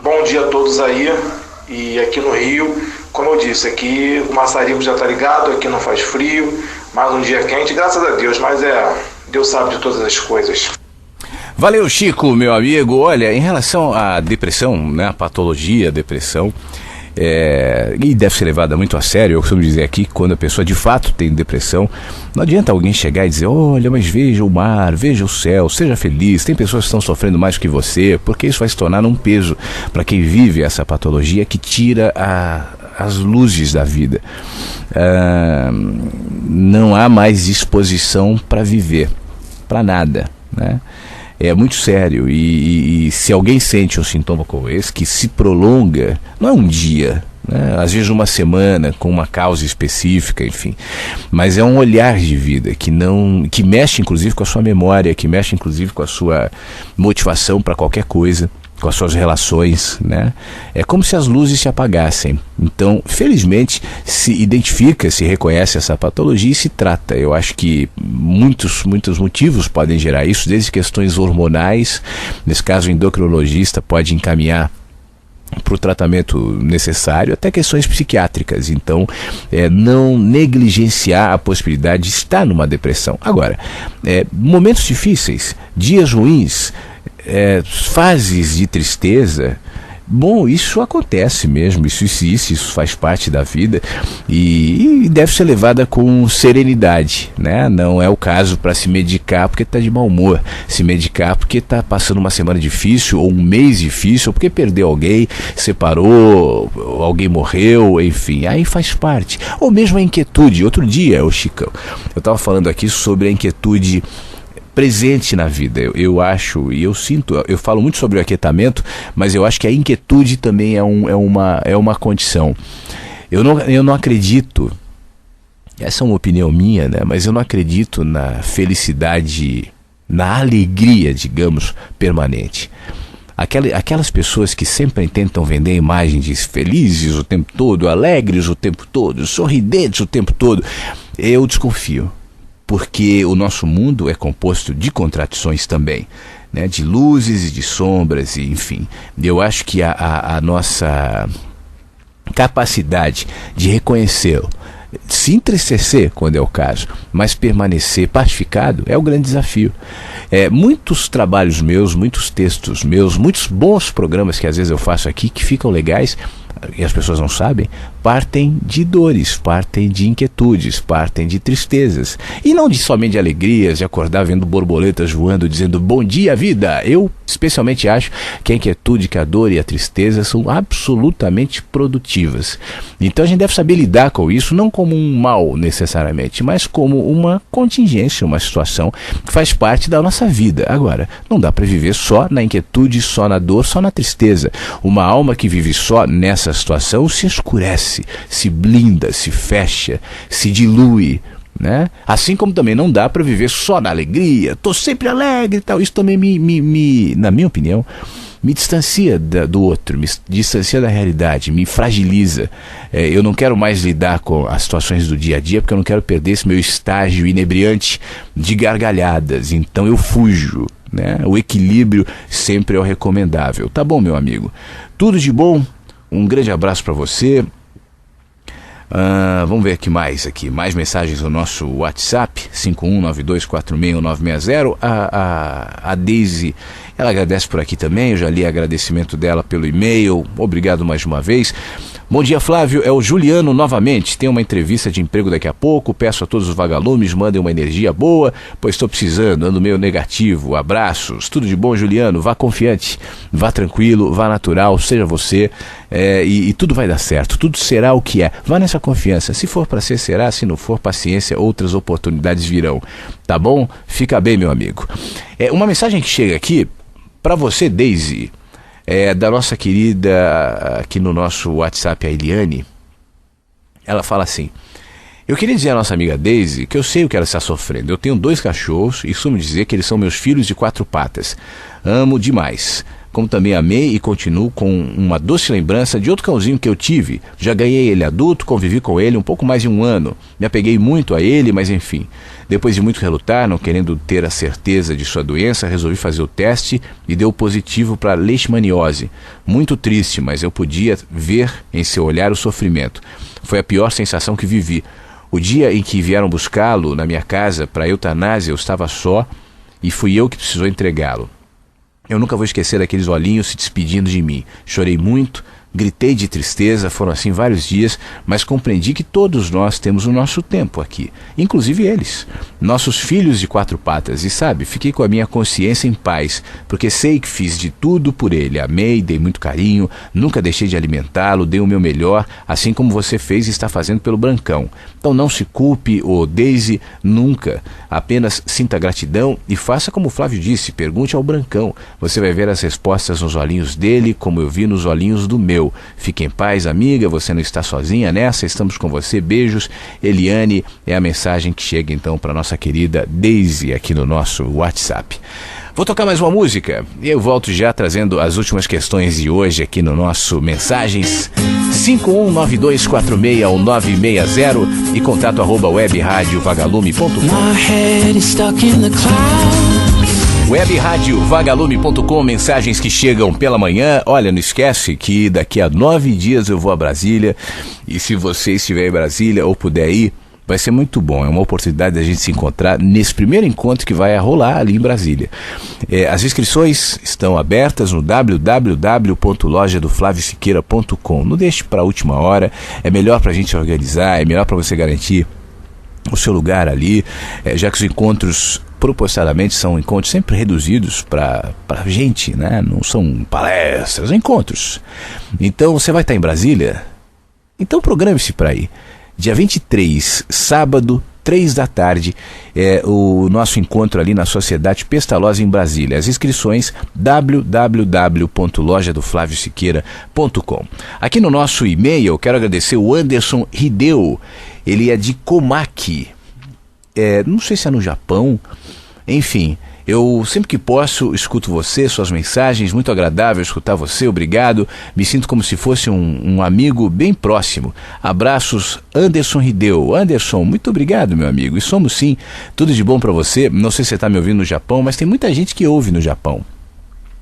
J: Bom dia a todos aí, e aqui no Rio, como eu disse, aqui o maçarico já está ligado, aqui não faz frio, mais um dia quente, graças a Deus, mas Deus sabe de todas as coisas.
C: Valeu, Chico, meu amigo. Olha, em relação à depressão, né, a patologia, a depressão, e deve ser levada muito a sério. Eu costumo dizer aqui que quando a pessoa de fato tem depressão, não adianta alguém chegar e dizer, olha, mas veja o mar, veja o céu, seja feliz. Tem pessoas que estão sofrendo mais que você, porque isso vai se tornar um peso para quem vive essa patologia, que tira as luzes da vida. Não há mais disposição para viver, para nada, né? É muito sério, e se alguém sente um sintoma como esse, que se prolonga, não é um dia, né? Às vezes uma semana, com uma causa específica, enfim, mas é um olhar de vida que mexe inclusive com a sua memória, que mexe inclusive com a sua motivação para qualquer coisa, com as suas relações, né? É como se as luzes se apagassem. Então, felizmente, se identifica, se reconhece essa patologia e se trata. Eu acho que muitos motivos podem gerar isso, desde questões hormonais. Nesse caso, o endocrinologista pode encaminhar para o tratamento necessário, até questões psiquiátricas. Então, não negligenciar a possibilidade de estar numa depressão. Agora, momentos difíceis, dias ruins, fases de tristeza, bom, isso acontece mesmo, isso existe, isso faz parte da vida, e deve ser levada com serenidade, né? Não é o caso para se medicar porque está de mau humor, se medicar porque está passando uma semana difícil, ou um mês difícil, ou porque perdeu alguém, separou, alguém morreu, enfim, aí faz parte. Ou mesmo a inquietude. Outro dia, Chicão, eu estava falando aqui sobre a inquietude presente na vida. Eu acho, e eu sinto, eu falo muito sobre o aquietamento, mas eu acho que a inquietude também é uma condição. Eu não acredito, essa é uma opinião minha, né, mas eu não acredito na felicidade, na alegria, digamos, permanente. Aquelas pessoas que sempre tentam vender imagens felizes o tempo todo, alegres o tempo todo, sorridentes o tempo todo, eu desconfio. porque o nosso mundo é composto de contradições também, né? De luzes e de sombras, e enfim. Eu acho que a nossa capacidade de reconhecê-lo, se entristecer quando é o caso, mas permanecer pacificado é o grande desafio. Muitos trabalhos meus, muitos textos meus, muitos bons programas que às vezes eu faço aqui, que ficam legais e as pessoas não sabem, partem de dores, partem de inquietudes, partem de tristezas, e não somente de alegrias, de acordar vendo borboletas voando, dizendo bom dia vida. Eu especialmente acho que a inquietude, que a dor e a tristeza são absolutamente produtivas. Então a gente deve saber lidar com isso, não como um mal necessariamente, mas como uma contingência, uma situação que faz parte da nossa vida. Agora, não dá para viver só na inquietude, só na dor, só na tristeza. Uma alma que vive só nessa situação se escurece, se blinda, se fecha, se dilui, né? Assim como também não dá para viver só na alegria, estou sempre alegre e tal. Isso também na minha opinião, me distancia do outro, me distancia da realidade, me fragiliza. Eu não quero mais lidar com as situações do dia a dia, porque eu não quero perder esse meu estágio inebriante de gargalhadas. Então eu fujo, né? O equilíbrio sempre é o recomendável. Tá bom, meu amigo? Tudo de bom. Um grande abraço para você. Vamos ver aqui mais mensagens no nosso WhatsApp 5192461960. A Daisy, ela agradece por aqui também. Eu já li agradecimento dela pelo e-mail. Obrigado mais uma vez. Bom dia, Flávio, é o Juliano novamente. Tem uma entrevista de emprego daqui a pouco. Peço a todos os vagalumes, mandem uma energia boa, pois estou precisando, ando meio negativo. Abraços, tudo de bom, Juliano. Vá confiante, vá tranquilo, vá natural, seja você, e tudo vai dar certo, tudo será o que é. Vá nessa confiança, se for para ser, será, se não for, paciência, outras oportunidades virão. Tá bom? Fica bem, meu amigo. Uma mensagem que chega aqui para você, Daisy, da nossa querida, aqui no nosso WhatsApp, a Eliane. Ela fala assim: eu queria dizer à nossa amiga Daisy que eu sei o que ela está sofrendo. Eu tenho 2 cachorros e costumo dizer que eles são meus filhos de 4 patas. Amo demais. Como também amei e continuo com uma doce lembrança de outro cãozinho que eu tive. Já ganhei ele adulto, convivi com ele um pouco mais de 1 ano. Me apeguei muito a ele, mas enfim. Depois de muito relutar, não querendo ter a certeza de sua doença, resolvi fazer o teste e deu positivo para leishmaniose. Muito triste, mas eu podia ver em seu olhar o sofrimento. Foi a pior sensação que vivi. O dia em que vieram buscá-lo na minha casa para eutanásia, eu estava só e fui eu que precisou entregá-lo. Eu nunca vou esquecer aqueles olhinhos se despedindo de mim. Chorei muito, gritei de tristeza, foram assim vários dias, mas compreendi que todos nós temos o nosso tempo aqui, inclusive eles, nossos filhos de 4 patas, e sabe, fiquei com a minha consciência em paz, porque sei que fiz de tudo por ele, amei, dei muito carinho, nunca deixei de alimentá-lo, dei o meu melhor, assim como você fez e está fazendo pelo Brancão. Então não se culpe, Daisy, nunca, apenas sinta gratidão e faça como o Flávio disse, pergunte ao Brancão, você vai ver as respostas nos olhinhos dele, como eu vi nos olhinhos do meu. Fique em paz, amiga, você não está sozinha nessa, estamos com você, beijos. Eliane é a mensagem que chega então para nossa querida Daisy aqui no nosso WhatsApp. Vou tocar mais uma música e eu volto já trazendo as últimas questões de hoje aqui no nosso Mensagens 5192461960 e contato @webradiovagalume.com. Webradiovagalume.com, mensagens que chegam pela manhã. Olha, não esquece que daqui a 9 dias eu vou a Brasília, e se você estiver em Brasília ou puder ir, vai ser muito bom. É uma oportunidade da gente se encontrar nesse primeiro encontro que vai rolar ali em Brasília. As inscrições estão abertas no www.lojadoflaviosiqueira.com. Não deixe para a última hora, é melhor para a gente organizar, é melhor para você garantir o seu lugar ali, já que os encontros propositadamente são encontros sempre reduzidos para gente, né? Não são palestras, são encontros. Então você vai estar em Brasília? Então programe-se para ir. Dia 23, sábado, 3 da tarde, é o nosso encontro ali na Sociedade Pestalozzi em Brasília. As inscrições www.lojadoflaviosiqueira.com. Aqui no nosso e-mail eu quero agradecer o Anderson Hideo. Ele é de Komaki, não sei se é no Japão, enfim, Eu sempre que posso escuto você, suas mensagens, muito agradável escutar você, obrigado. Me sinto como se fosse um amigo bem próximo. Abraços, Anderson Rideu. Anderson, muito obrigado, meu amigo. E somos sim, tudo de bom para você. Não sei se você está me ouvindo no Japão, mas tem muita gente que ouve no Japão.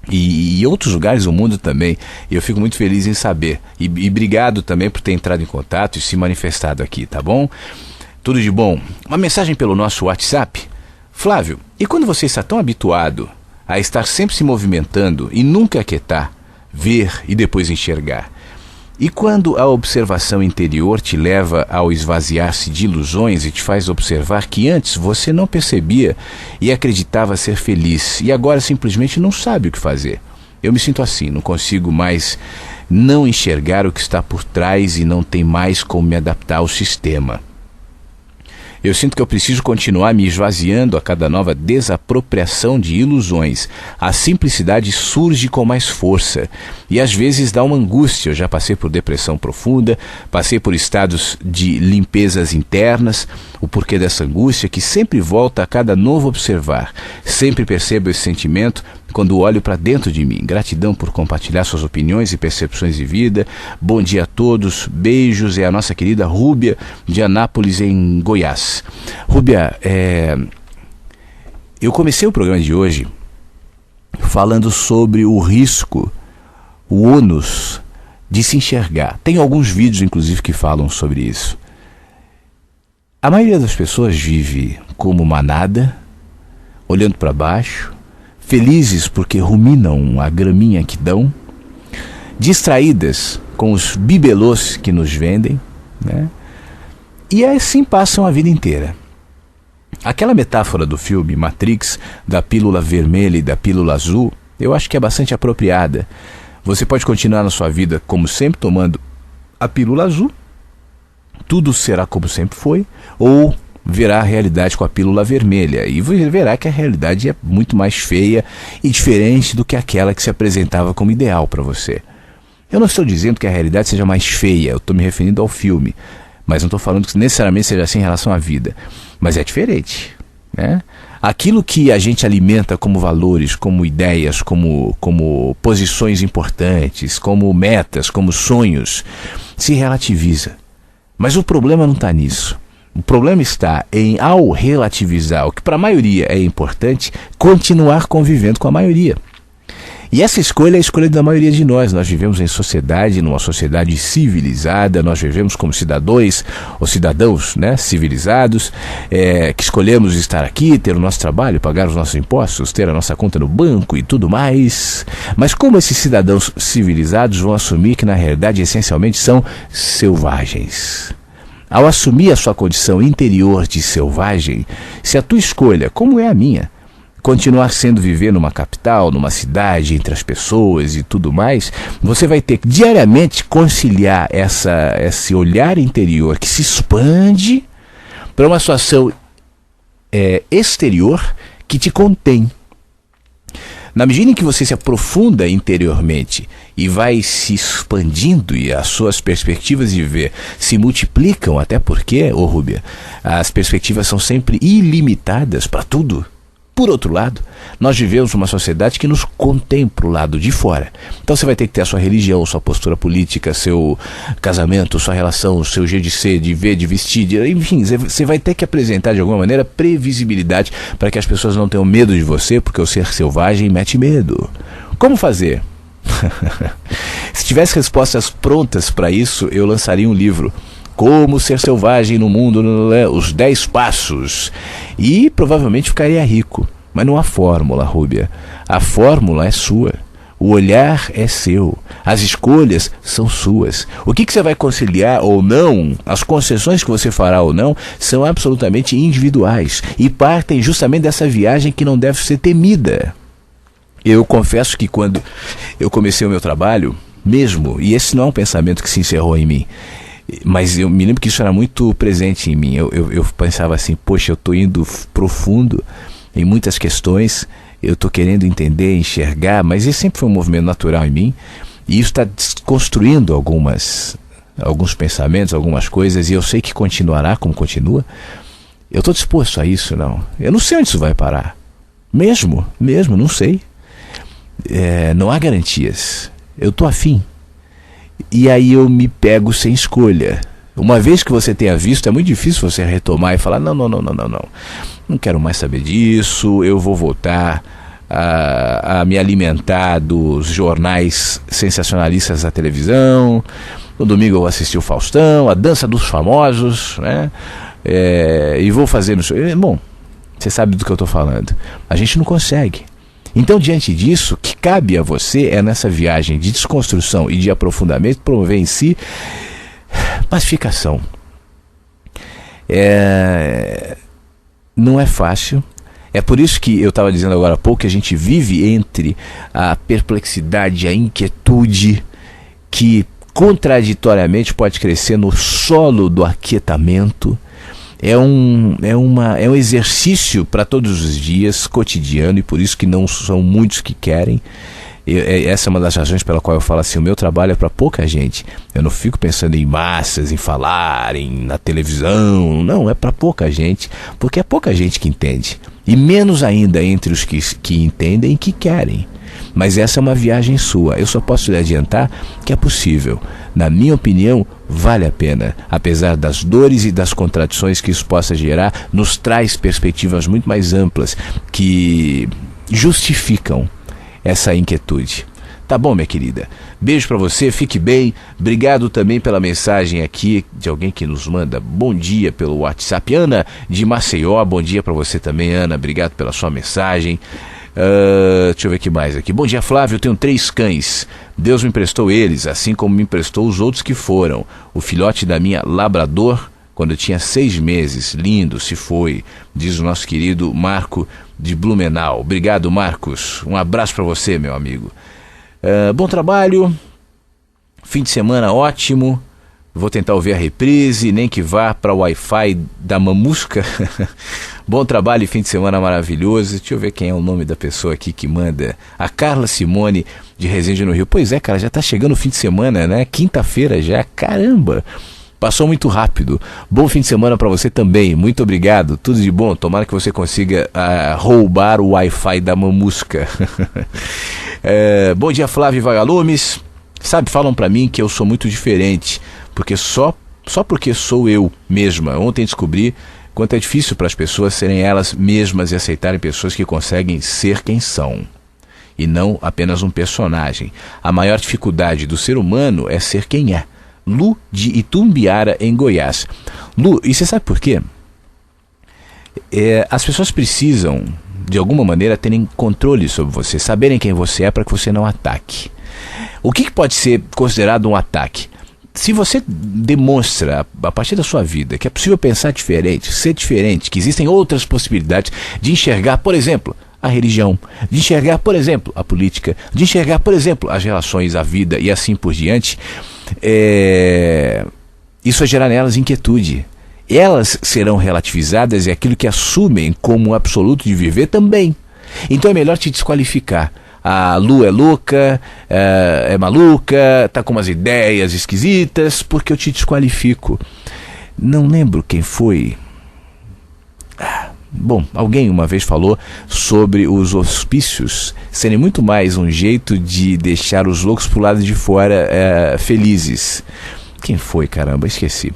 C: E em outros lugares do mundo também. E eu fico muito feliz em saber. E obrigado também por ter entrado em contato e se manifestado aqui, tá bom? Tudo de bom. Uma mensagem pelo nosso WhatsApp. Flávio, e quando você está tão habituado a estar sempre se movimentando e nunca aquietar, ver e depois enxergar? E quando a observação interior te leva ao esvaziar-se de ilusões e te faz observar que antes você não percebia e acreditava ser feliz e agora simplesmente não sabe o que fazer? Eu me sinto assim, não consigo mais não enxergar o que está por trás e não tem mais como me adaptar ao sistema. Eu sinto que eu preciso continuar me esvaziando a cada nova desapropriação de ilusões. A simplicidade surge com mais força e às vezes dá uma angústia. Eu já passei por depressão profunda, passei por estados de limpezas internas. O porquê dessa angústia que sempre volta a cada novo observar. Sempre percebo esse sentimento quando olho para dentro de mim. Gratidão por compartilhar suas opiniões e percepções de vida. Bom dia a todos. Beijos. É a nossa querida Rúbia de Anápolis, em Goiás. Rúbia, eu comecei o programa de hoje falando sobre o risco, o ônus de se enxergar. Tem alguns vídeos, inclusive, que falam sobre isso. A maioria das pessoas vive como manada, olhando para baixo, felizes porque ruminam a graminha que dão, distraídas com os bibelôs que nos vendem, né? E assim passam a vida inteira. Aquela metáfora do filme Matrix, da pílula vermelha e da pílula azul, eu acho que é bastante apropriada. Você pode continuar na sua vida como sempre, tomando a pílula azul, tudo será como sempre foi, ou verá a realidade com a pílula vermelha e verá que a realidade é muito mais feia e diferente do que aquela que se apresentava como ideal para você. Eu não estou dizendo que a realidade seja mais feia, eu estou me referindo ao filme, mas não estou falando que necessariamente seja assim em relação à vida, mas é diferente, né? Aquilo que a gente alimenta como valores, como ideias, como posições importantes, como metas, como sonhos, se relativiza. Mas o problema não está nisso. O problema está em, ao relativizar o que para a maioria é importante, continuar convivendo com a maioria. E essa escolha é a escolha da maioria de nós. Nós vivemos em sociedade, numa sociedade civilizada, nós vivemos como cidadãos ou cidadãos, né, civilizados, que escolhemos estar aqui, ter o nosso trabalho, pagar os nossos impostos, ter a nossa conta no banco e tudo mais. Mas como esses cidadãos civilizados vão assumir que na realidade essencialmente são selvagens? Ao assumir a sua condição interior de selvagem, se a tua escolha, como é a minha, continuar sendo viver numa capital, numa cidade, entre as pessoas e tudo mais, você vai ter que diariamente conciliar esse olhar interior que se expande para uma situação exterior que te contém. Na medida em que você se aprofunda interiormente e vai se expandindo e as suas perspectivas de ver se multiplicam, até porque, Rúbia, as perspectivas são sempre ilimitadas para tudo. Por outro lado, nós vivemos uma sociedade que nos contém para o lado de fora. Então você vai ter que ter a sua religião, sua postura política, seu casamento, sua relação, seu jeito de ser, de ver, de vestir, enfim, você vai ter que apresentar de alguma maneira previsibilidade para que as pessoas não tenham medo de você, porque o ser selvagem mete medo. Como fazer? Se tivesse respostas prontas para isso, eu lançaria um livro. Como ser selvagem no mundo, os 10 passos. E provavelmente ficaria rico. Mas não há fórmula, Rúbia. A fórmula é sua. O olhar é seu. As escolhas são suas. O que você vai conciliar ou não, as concessões que você fará ou não, são absolutamente individuais. E partem justamente dessa viagem que não deve ser temida. Eu confesso que quando eu comecei o meu trabalho, mesmo, e esse não é um pensamento que se encerrou em mim, mas eu me lembro que isso era muito presente em mim. Eu pensava assim, poxa, eu estou indo profundo em muitas questões, eu estou querendo entender, enxergar, mas esse sempre foi um movimento natural em mim, e isso está desconstruindo alguns pensamentos, algumas coisas, e eu sei que continuará como continua. Eu estou disposto a isso, não. Eu não sei onde isso vai parar, Mesmo, não sei. Não há garantias. Eu tô afim. E aí eu me pego sem escolha. Uma vez que você tenha visto, é muito difícil você retomar e falar, não quero mais saber disso, eu vou voltar a me alimentar dos jornais sensacionalistas da televisão. No domingo eu vou assistir o Faustão, a Dança dos Famosos, né? E vou fazer... Bom, você sabe do que eu estou falando. A gente não consegue. Então, diante disso, o que cabe a você é, nessa viagem de desconstrução e de aprofundamento, promover em si pacificação. Não é fácil. É por isso que eu estava dizendo agora há pouco que a gente vive entre a perplexidade e a inquietude que contraditoriamente pode crescer no solo do aquietamento. É um exercício para todos os dias, cotidiano, e por isso que não são muitos que querem. Essa é uma das razões pela qual eu falo assim, o meu trabalho é para pouca gente. Eu não fico pensando em massas, em falar, na televisão. Não, é para pouca gente, porque é pouca gente que entende. E menos ainda entre os que entendem e que querem. Mas essa é uma viagem sua. Eu só posso lhe adiantar que é possível. Na minha opinião, vale a pena. Apesar das dores e das contradições que isso possa gerar, nos traz perspectivas muito mais amplas que justificam essa inquietude. Tá bom, minha querida? Beijo pra você, fique bem. Obrigado também pela mensagem aqui de alguém que nos manda bom dia pelo WhatsApp. Ana de Maceió, bom dia pra você também, Ana. Obrigado pela sua mensagem. Deixa eu ver o que mais aqui. Bom dia, Flávio, eu tenho 3 cães. Deus me emprestou eles, assim como me emprestou os outros que foram. O filhote da minha labrador, quando eu tinha 6 meses, lindo, se foi, diz o nosso querido Marco de Blumenau. Obrigado, Marcos. Um abraço para você, meu amigo. Bom trabalho, fim de semana ótimo. Vou tentar ouvir a reprise, nem que vá para o Wi-Fi da Mamusca. Bom trabalho e fim de semana maravilhoso. Deixa eu ver quem é o nome da pessoa aqui que manda. A Carla Simone, de Resende, no Rio. Pois é, cara, já tá chegando o fim de semana, né? Quinta-feira já, caramba. Passou muito rápido. Bom fim de semana para você também. Muito obrigado. Tudo de bom. Tomara que você consiga roubar o Wi-Fi da Mamusca. Bom dia, Flávio Vagalumes. Sabe, falam para mim que eu sou muito diferente. Porque só porque sou eu mesma. Ontem descobri quanto é difícil para as pessoas serem elas mesmas e aceitarem pessoas que conseguem ser quem são. E não apenas um personagem. A maior dificuldade do ser humano é ser quem é. Lu de Itumbiara, em Goiás. Lu, e você sabe por quê? As pessoas precisam, de alguma maneira, terem controle sobre você, saberem quem você é para que você não ataque. O que pode ser considerado um ataque? Se você demonstra, a partir da sua vida, que é possível pensar diferente, ser diferente, que existem outras possibilidades de enxergar, por exemplo, a religião, de enxergar, por exemplo, a política, de enxergar, por exemplo, as relações, a vida e assim por diante, isso vai gerar nelas inquietude. Elas serão relativizadas e aquilo que assumem como absoluto de viver também. Então é melhor te desqualificar. A Lu é louca, é maluca, tá com umas ideias esquisitas, porque eu te desqualifico. Não lembro quem foi. Bom, alguém uma vez falou sobre os hospícios serem muito mais um jeito de deixar os loucos pro lado de fora felizes. Quem foi, caramba? Esqueci.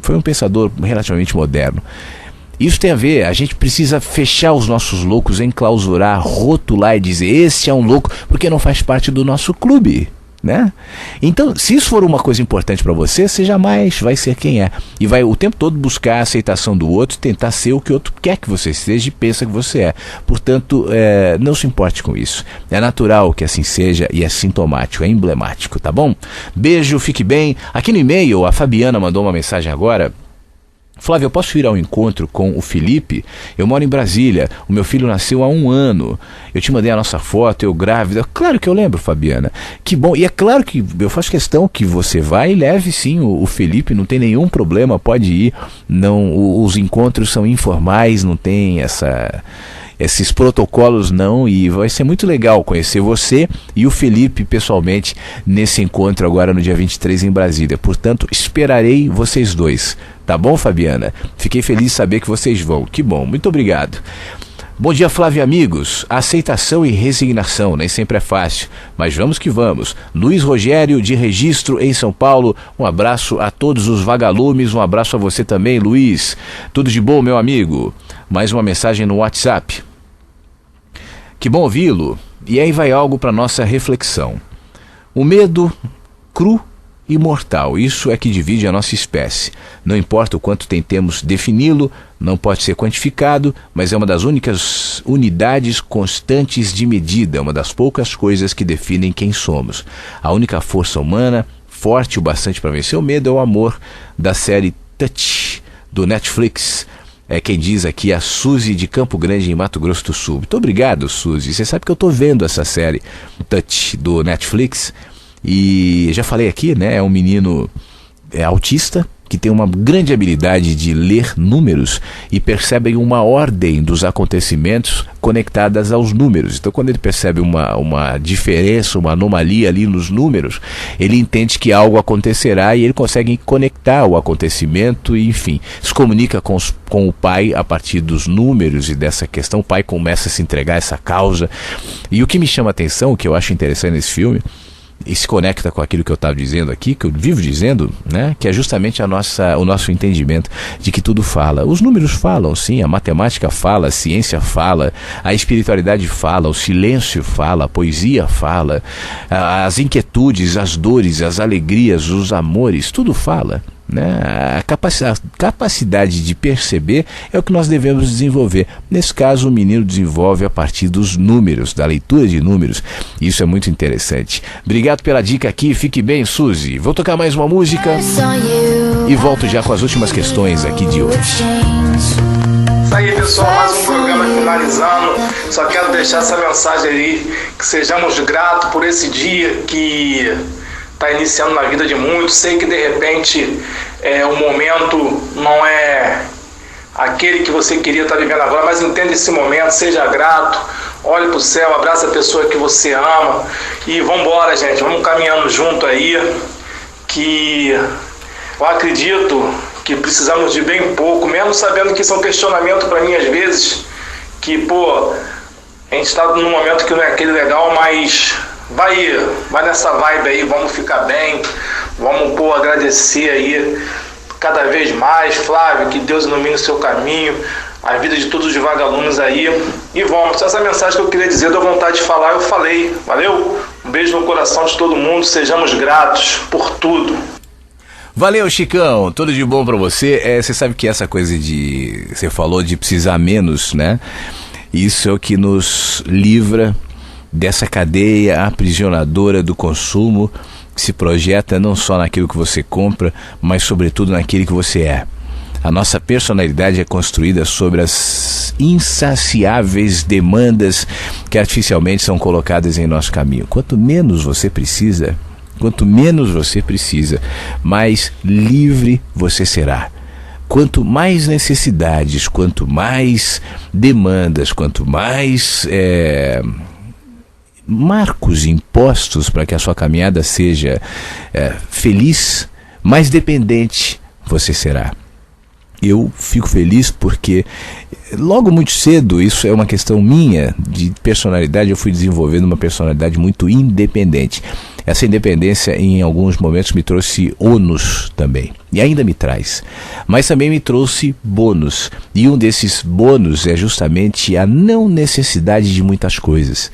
C: Foi um pensador relativamente moderno. Isso tem a ver, a gente precisa fechar os nossos loucos, enclausurar, rotular e dizer, esse é um louco, porque não faz parte do nosso clube, né? Então, se isso for uma coisa importante para você, você jamais vai ser quem é. E vai o tempo todo buscar a aceitação do outro, tentar ser o que o outro quer que você seja e pensa que você é. Portanto, não se importe com isso. É natural que assim seja e é sintomático, é emblemático, tá bom? Beijo, fique bem. Aqui no e-mail, a Fabiana mandou uma mensagem agora. Flávio, eu posso ir ao encontro com o Felipe? Eu moro em Brasília, o meu filho nasceu há 1 ano. Eu te mandei a nossa foto, eu grávida. Claro que eu lembro, Fabiana. Que bom, e é claro que eu faço questão que você vá e leve sim o Felipe, não tem nenhum problema, pode ir. Não, os encontros são informais, não tem esses protocolos não, e vai ser muito legal conhecer você e o Felipe pessoalmente nesse encontro agora no dia 23 em Brasília. Portanto, esperarei vocês dois. Tá bom, Fabiana? Fiquei feliz de saber que vocês vão. Que bom, muito obrigado. Bom dia, Flávio, amigos. Aceitação e resignação, nem sempre é fácil, mas vamos que vamos. Luiz Rogério, de Registro, em São Paulo. Um abraço a todos os vagalumes, um abraço a você também, Luiz. Tudo de bom, meu amigo. Mais uma mensagem no WhatsApp. Que bom ouvi-lo. E aí vai algo para nossa reflexão. O medo cru e mortal, isso é que divide a nossa espécie. Não importa o quanto tentemos defini-lo, não pode ser quantificado, mas é uma das únicas unidades constantes de medida, uma das poucas coisas que definem quem somos. A única força humana, forte o bastante para vencer o medo, é o amor, da série Touch, do Netflix. É quem diz aqui a Suzy de Campo Grande, em Mato Grosso do Sul. Muito obrigado, Suzy. Você sabe que eu estou vendo essa série Touch do Netflix. E já falei aqui, né? É um menino autista que tem uma grande habilidade de ler números e percebe uma ordem dos acontecimentos conectadas aos números. Então, quando ele percebe uma diferença, uma anomalia ali nos números, ele entende que algo acontecerá e ele consegue conectar o acontecimento e, enfim, se comunica com o pai a partir dos números e dessa questão. O pai começa a se entregar a essa causa. E o que me chama a atenção, o que eu acho interessante nesse filme, e se conecta com aquilo que eu estava dizendo aqui, que eu vivo dizendo, né, que é justamente o nosso entendimento de que tudo fala. Os números falam, sim, a matemática fala, a ciência fala, a espiritualidade fala, o silêncio fala, a poesia fala, as inquietudes, as dores, as alegrias, os amores, tudo fala. Né? A capacidade de perceber é o que nós devemos desenvolver. Nesse caso, o menino desenvolve a partir dos números, da leitura de números. Isso é muito interessante. Obrigado pela dica aqui, fique bem, Suzy. Vou tocar mais uma música e volto já com as últimas questões aqui de hoje.
J: Isso aí, pessoal, mais um programa finalizando. Só quero deixar essa mensagem aí, que sejamos gratos por esse dia que está iniciando na vida de muitos. Sei que de repente o momento não é aquele que você queria estar vivendo agora, mas entenda esse momento, seja grato, olhe para o céu, abraça a pessoa que você ama e vamos embora, gente, vamos caminhando junto aí, que eu acredito que precisamos de bem pouco, mesmo sabendo que isso é um questionamento para mim às vezes, que a gente está num momento que não é aquele legal, mas vai nessa vibe aí, vamos ficar bem, vamos agradecer aí cada vez mais, Flávio, que Deus ilumine o seu caminho, a vida de todos os vagalumes aí, e vamos, essa mensagem que eu queria dizer, dou vontade de falar, eu falei, valeu? Um beijo no coração de todo mundo, sejamos gratos por tudo.
C: Valeu, Chicão, tudo de bom pra você. Você sabe que essa coisa você falou de precisar menos, né? Isso é o que nos livra dessa cadeia aprisionadora do consumo que se projeta não só naquilo que você compra, mas sobretudo naquilo que você é. A nossa personalidade é construída sobre as insaciáveis demandas que artificialmente são colocadas em nosso caminho. Quanto menos você precisa, mais livre você será. Quanto mais necessidades, quanto mais demandas, quanto mais marcos impostos para que a sua caminhada seja feliz, mais dependente você será. Eu fico feliz porque logo muito cedo, isso é uma questão minha de personalidade, eu fui desenvolvendo uma personalidade muito independente. Essa independência em alguns momentos me trouxe ônus também, e ainda me traz, mas também me trouxe bônus, e um desses bônus é justamente a não necessidade de muitas coisas.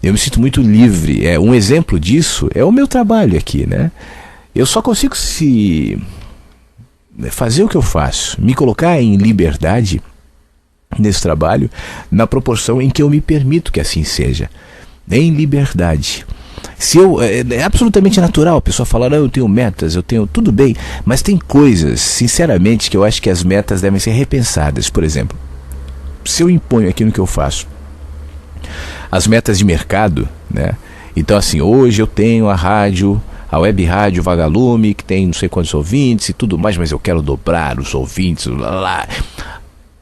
C: Eu me sinto muito livre. Um exemplo disso é o meu trabalho aqui, né? Eu só consigo fazer o que eu faço, me colocar em liberdade nesse trabalho, na proporção em que eu me permito que assim seja, em liberdade. É absolutamente natural a pessoa falar, não, eu tenho metas, tudo bem, mas tem coisas, sinceramente, que eu acho que as metas devem ser repensadas. Por exemplo, se eu imponho aquilo que eu faço as metas de mercado, né? Então, assim, hoje eu tenho a web rádio Vagalume, que tem não sei quantos ouvintes e tudo mais, mas eu quero dobrar os ouvintes, lá.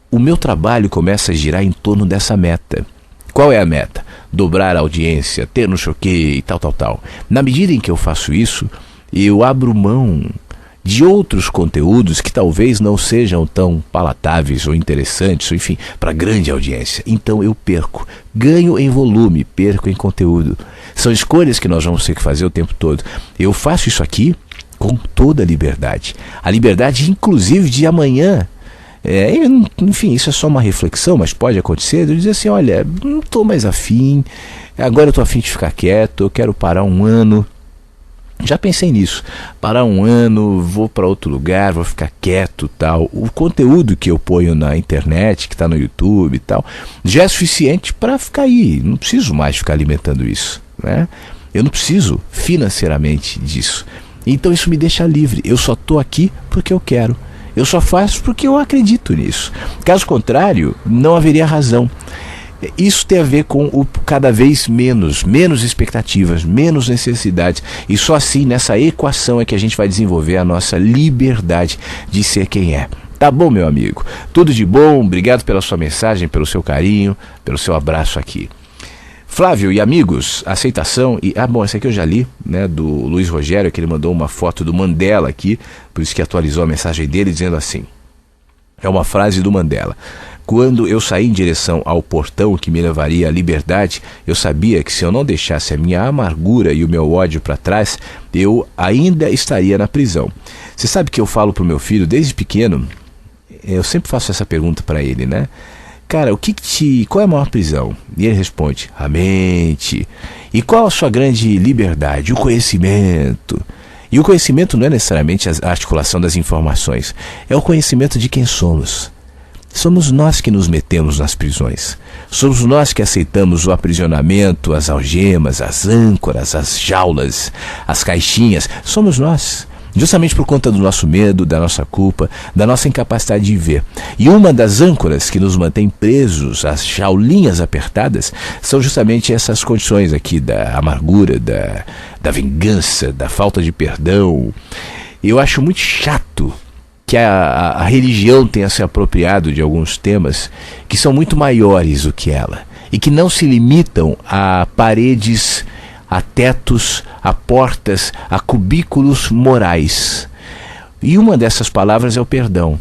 C: O meu trabalho começa a girar em torno dessa meta. Qual é a meta? Dobrar a audiência, ter não sei o que e tal. Na medida em que eu faço isso, eu abro mão de outros conteúdos que talvez não sejam tão palatáveis ou interessantes, ou enfim, para grande audiência. Então eu perco. Ganho em volume, perco em conteúdo. São escolhas que nós vamos ter que fazer o tempo todo. Eu faço isso aqui com toda a liberdade. A liberdade, inclusive, de amanhã. Enfim, isso é só uma reflexão, mas pode acontecer. Eu dizer assim, olha, não estou mais afim, agora eu estou afim de ficar quieto, eu quero parar um ano. Já pensei nisso, parar um ano, vou para outro lugar, vou ficar quieto, tal. O conteúdo que eu ponho na internet, que está no YouTube e tal, já é suficiente para ficar aí. Não preciso mais ficar alimentando isso, né? Eu não preciso financeiramente disso. Então isso me deixa livre. Eu só estou aqui porque eu quero. Eu só faço porque eu acredito nisso. Caso contrário, não haveria razão. Isso tem a ver com o cada vez menos expectativas, menos necessidades. E só assim, nessa equação, é que a gente vai desenvolver a nossa liberdade de ser quem é. Tá bom, meu amigo? Tudo de bom, obrigado pela sua mensagem, pelo seu carinho, pelo seu abraço aqui. Flávio e amigos, aceitação e... bom, essa aqui eu já li, né, do Luiz Rogério, que ele mandou uma foto do Mandela aqui, por isso que atualizou a mensagem dele, dizendo assim, é uma frase do Mandela: quando eu saí em direção ao portão que me levaria à liberdade, eu sabia que se eu não deixasse a minha amargura e o meu ódio para trás, eu ainda estaria na prisão. Você sabe que eu falo pro meu filho desde pequeno, eu sempre faço essa pergunta para ele, né? Cara, qual é a maior prisão? E ele responde, a mente. E qual a sua grande liberdade? O conhecimento. E o conhecimento não é necessariamente a articulação das informações, é o conhecimento de quem somos. Somos nós que nos metemos nas prisões. Somos nós que aceitamos o aprisionamento, as algemas, as âncoras, as jaulas, as caixinhas. Somos nós. Justamente por conta do nosso medo, da nossa culpa, da nossa incapacidade de ver. E uma das âncoras que nos mantém presos, as jaulinhas apertadas, são justamente essas condições aqui da amargura, da vingança, da falta de perdão. Eu acho muito chato que a religião tenha se apropriado de alguns temas que são muito maiores do que ela e que não se limitam a paredes, a tetos, a portas, a cubículos morais. E uma dessas palavras é o perdão.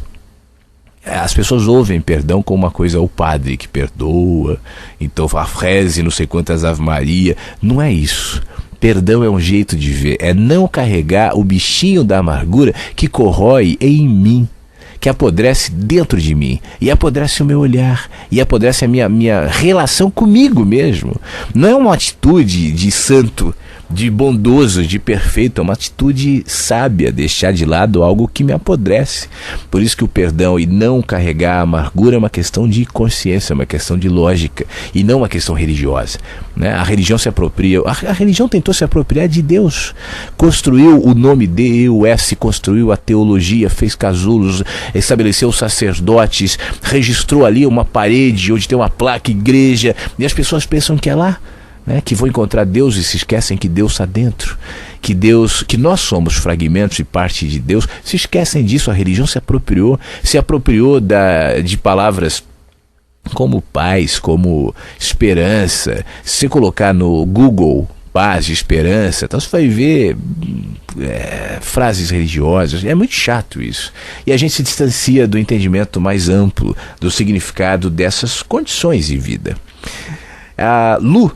C: As pessoas ouvem perdão como uma coisa, o padre que perdoa, então a frase, não sei quantas Ave Maria. Não é isso. Perdão é um jeito de ver, é não carregar o bichinho da amargura que corrói em mim, que apodrece dentro de mim, e apodrece o meu olhar, e apodrece a minha relação comigo mesmo. Não é uma atitude de santo, de bondoso, de perfeito, é uma atitude sábia, deixar de lado algo que me apodrece. Por isso que o perdão e não carregar a amargura é uma questão de consciência, é uma questão de lógica, e não uma questão religiosa, né? A religião se apropria, a religião tentou se apropriar de Deus, construiu o nome Deus, construiu a teologia, fez casulos, estabeleceu sacerdotes, registrou ali uma parede onde tem uma placa igreja, e as pessoas pensam que é lá, né, que vão encontrar Deus e se esquecem que Deus está dentro, que nós somos fragmentos e parte de Deus. Se esquecem disso. A religião se apropriou de palavras como paz, como esperança. Se você colocar no Google paz, esperança, então você vai ver frases religiosas. É muito chato isso. E a gente se distancia do entendimento mais amplo do significado dessas condições de vida. A Lu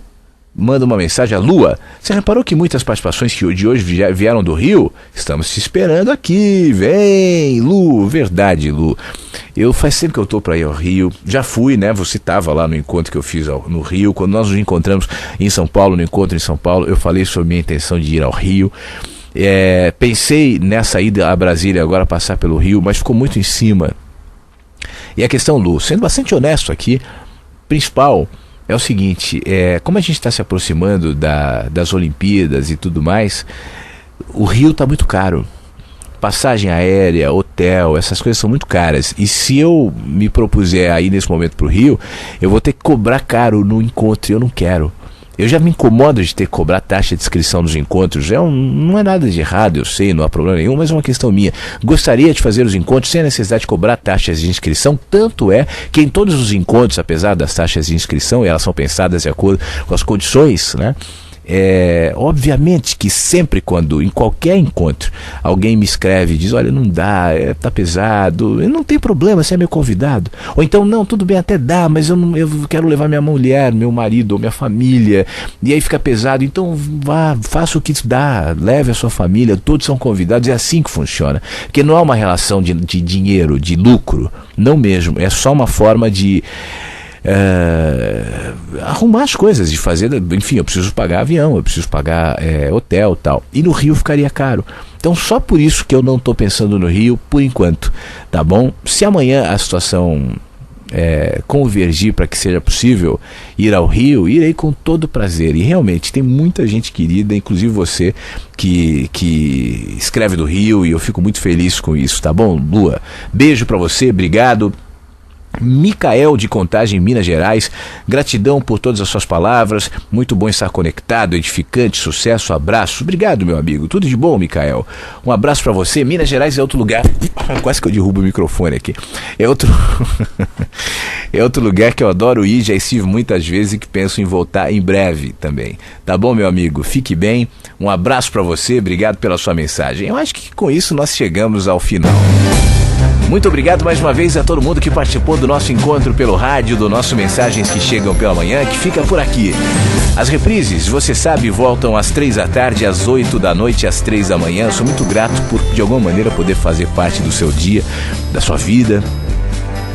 C: manda uma mensagem, a Lua: você reparou que muitas participações de hoje vieram do Rio? Estamos te esperando aqui, vem, Lu. Verdade, Lu. Faz tempo que eu estou para ir ao Rio, já fui, né? Você estava lá no encontro que eu fiz no Rio, quando nós nos encontramos em São Paulo, no encontro em São Paulo, eu falei sobre minha intenção de ir ao Rio. Pensei nessa ida a Brasília agora, passar pelo Rio, mas ficou muito em cima. E a questão, Lu, sendo bastante honesto aqui, principal é o seguinte, como a gente está se aproximando das Olimpíadas e tudo mais, o Rio está muito caro. Passagem aérea, hotel, essas coisas são muito caras. E se eu me propuser a ir nesse momento para o Rio, eu vou ter que cobrar caro no encontro, e eu não quero. Eu já me incomodo de ter que cobrar taxa de inscrição nos encontros. Não é nada de errado, eu sei, não há problema nenhum, mas é uma questão minha. Gostaria de fazer os encontros sem a necessidade de cobrar taxas de inscrição. Tanto é que em todos os encontros, apesar das taxas de inscrição, e elas são pensadas de acordo com as condições, né, Obviamente que sempre quando, em qualquer encontro, alguém me escreve e diz, olha, não dá, tá pesado, não tem problema, você é meu convidado. Ou então, não, tudo bem, até dá, mas eu quero levar minha mulher, meu marido ou minha família, e aí fica pesado, então vá, faça o que dá, leve a sua família, todos são convidados, é assim que funciona. Porque não é uma relação de dinheiro, de lucro, não mesmo, é só uma forma de arrumar as coisas, de fazer, enfim, eu preciso pagar avião, eu preciso pagar hotel, tal, e no Rio ficaria caro. Então só por isso que eu não estou pensando no Rio por enquanto, tá bom? Se amanhã a situação convergir para que seja possível ir ao Rio, irei com todo prazer. E realmente tem muita gente querida, inclusive você que escreve do Rio, e eu fico muito feliz com isso, tá bom, Lua? Beijo para você, obrigado. Micael de Contagem, Minas Gerais, gratidão por todas as suas palavras, muito bom estar conectado, edificante, sucesso, abraço, obrigado meu amigo, tudo de bom, Micael, um abraço pra você. Minas Gerais é outro lugar, quase que eu derrubo o microfone aqui, é outro lugar que eu adoro ir, já estive muitas vezes e que penso em voltar em breve também, tá bom meu amigo, fique bem, um abraço pra você, obrigado pela sua mensagem. Eu acho que com isso nós chegamos ao final. Muito obrigado mais uma vez a todo mundo que participou do nosso encontro pelo rádio, do nosso Mensagens que Chegam pela Manhã, que fica por aqui. As reprises, você sabe, voltam às 3 da tarde, às 8 da noite, às 3 da manhã. Eu sou muito grato por, de alguma maneira, poder fazer parte do seu dia, da sua vida.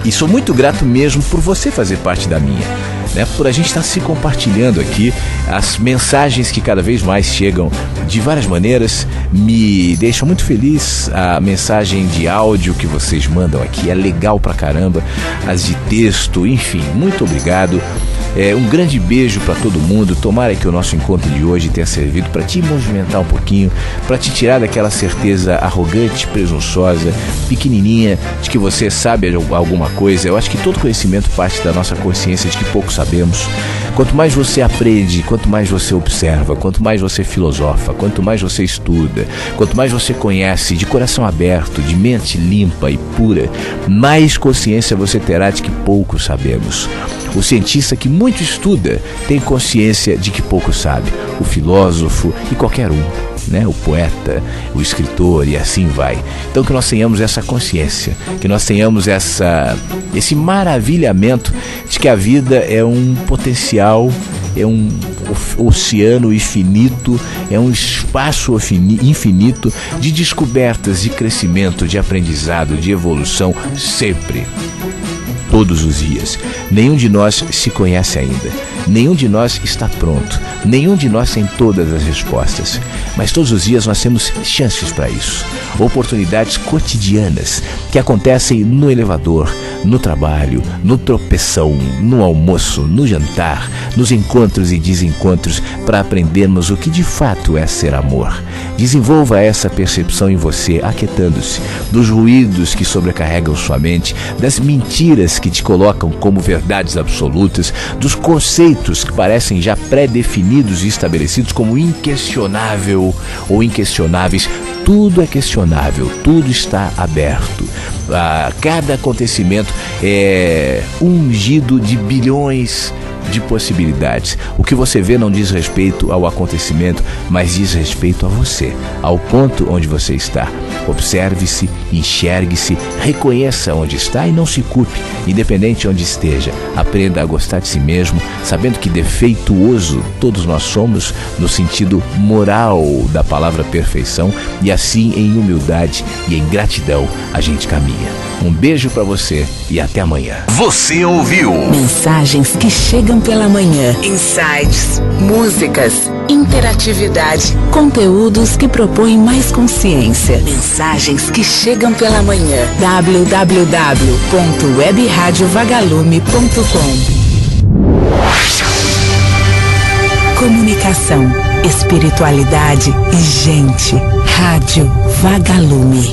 C: E sou muito grato mesmo por você fazer parte da minha, né? Por a gente estar se compartilhando aqui, as mensagens que cada vez mais chegam de várias maneiras, me deixam muito feliz. A mensagem de áudio que vocês mandam aqui é legal pra caramba, as de texto, enfim, muito obrigado. Um grande beijo para todo mundo. Tomara que o nosso encontro de hoje tenha servido para te movimentar um pouquinho, para te tirar daquela certeza arrogante, presunçosa, pequenininha, de que você sabe alguma coisa. Eu acho que todo conhecimento parte da nossa consciência de que pouco sabemos. Quanto mais você aprende, quanto mais você observa, quanto mais você filosofa, quanto mais você estuda, quanto mais você conhece de coração aberto, de mente limpa e pura, mais consciência você terá de que pouco sabemos. O cientista que muito estuda tem consciência de que pouco sabe. O filósofo e qualquer um, né? O poeta, o escritor e assim vai. Então que nós tenhamos essa consciência, que nós tenhamos esse maravilhamento de que a vida é um potencial, é um oceano infinito, é um espaço infinito de descobertas, de crescimento, de aprendizado, de evolução, sempre. Todos os dias. Nenhum de nós se conhece ainda. Nenhum de nós está pronto. Nenhum de nós tem todas as respostas. Mas todos os dias nós temos chances para isso. Oportunidades cotidianas que acontecem no elevador, no trabalho, no tropeção, no almoço, no jantar, nos encontros e desencontros, para aprendermos o que de fato é ser amor. Desenvolva essa percepção em você, aquietando-se dos ruídos que sobrecarregam sua mente, das mentiras que te colocam como verdades absolutas, dos conceitos que parecem já pré-definidos e estabelecidos como inquestionável ou inquestionáveis. Tudo é questionável, tudo está aberto. Cada acontecimento é ungido de bilhões de possibilidades. O que você vê não diz respeito ao acontecimento, mas diz respeito a você, ao ponto onde você está. Observe-se, enxergue-se, reconheça onde está e não se culpe, independente de onde esteja. Aprenda a gostar de si mesmo, sabendo que defeituoso todos nós somos, no sentido moral da palavra perfeição, e assim em humildade e em gratidão a gente caminha. Um beijo pra você e até amanhã.
B: Você ouviu
A: Mensagens que Chegam pela Manhã. Insights, músicas, interatividade, conteúdos que propõem mais consciência. Mensagens que Chegam pela Manhã. www.webradiovagalume.com. Comunicação, espiritualidade e gente. Rádio Vagalume.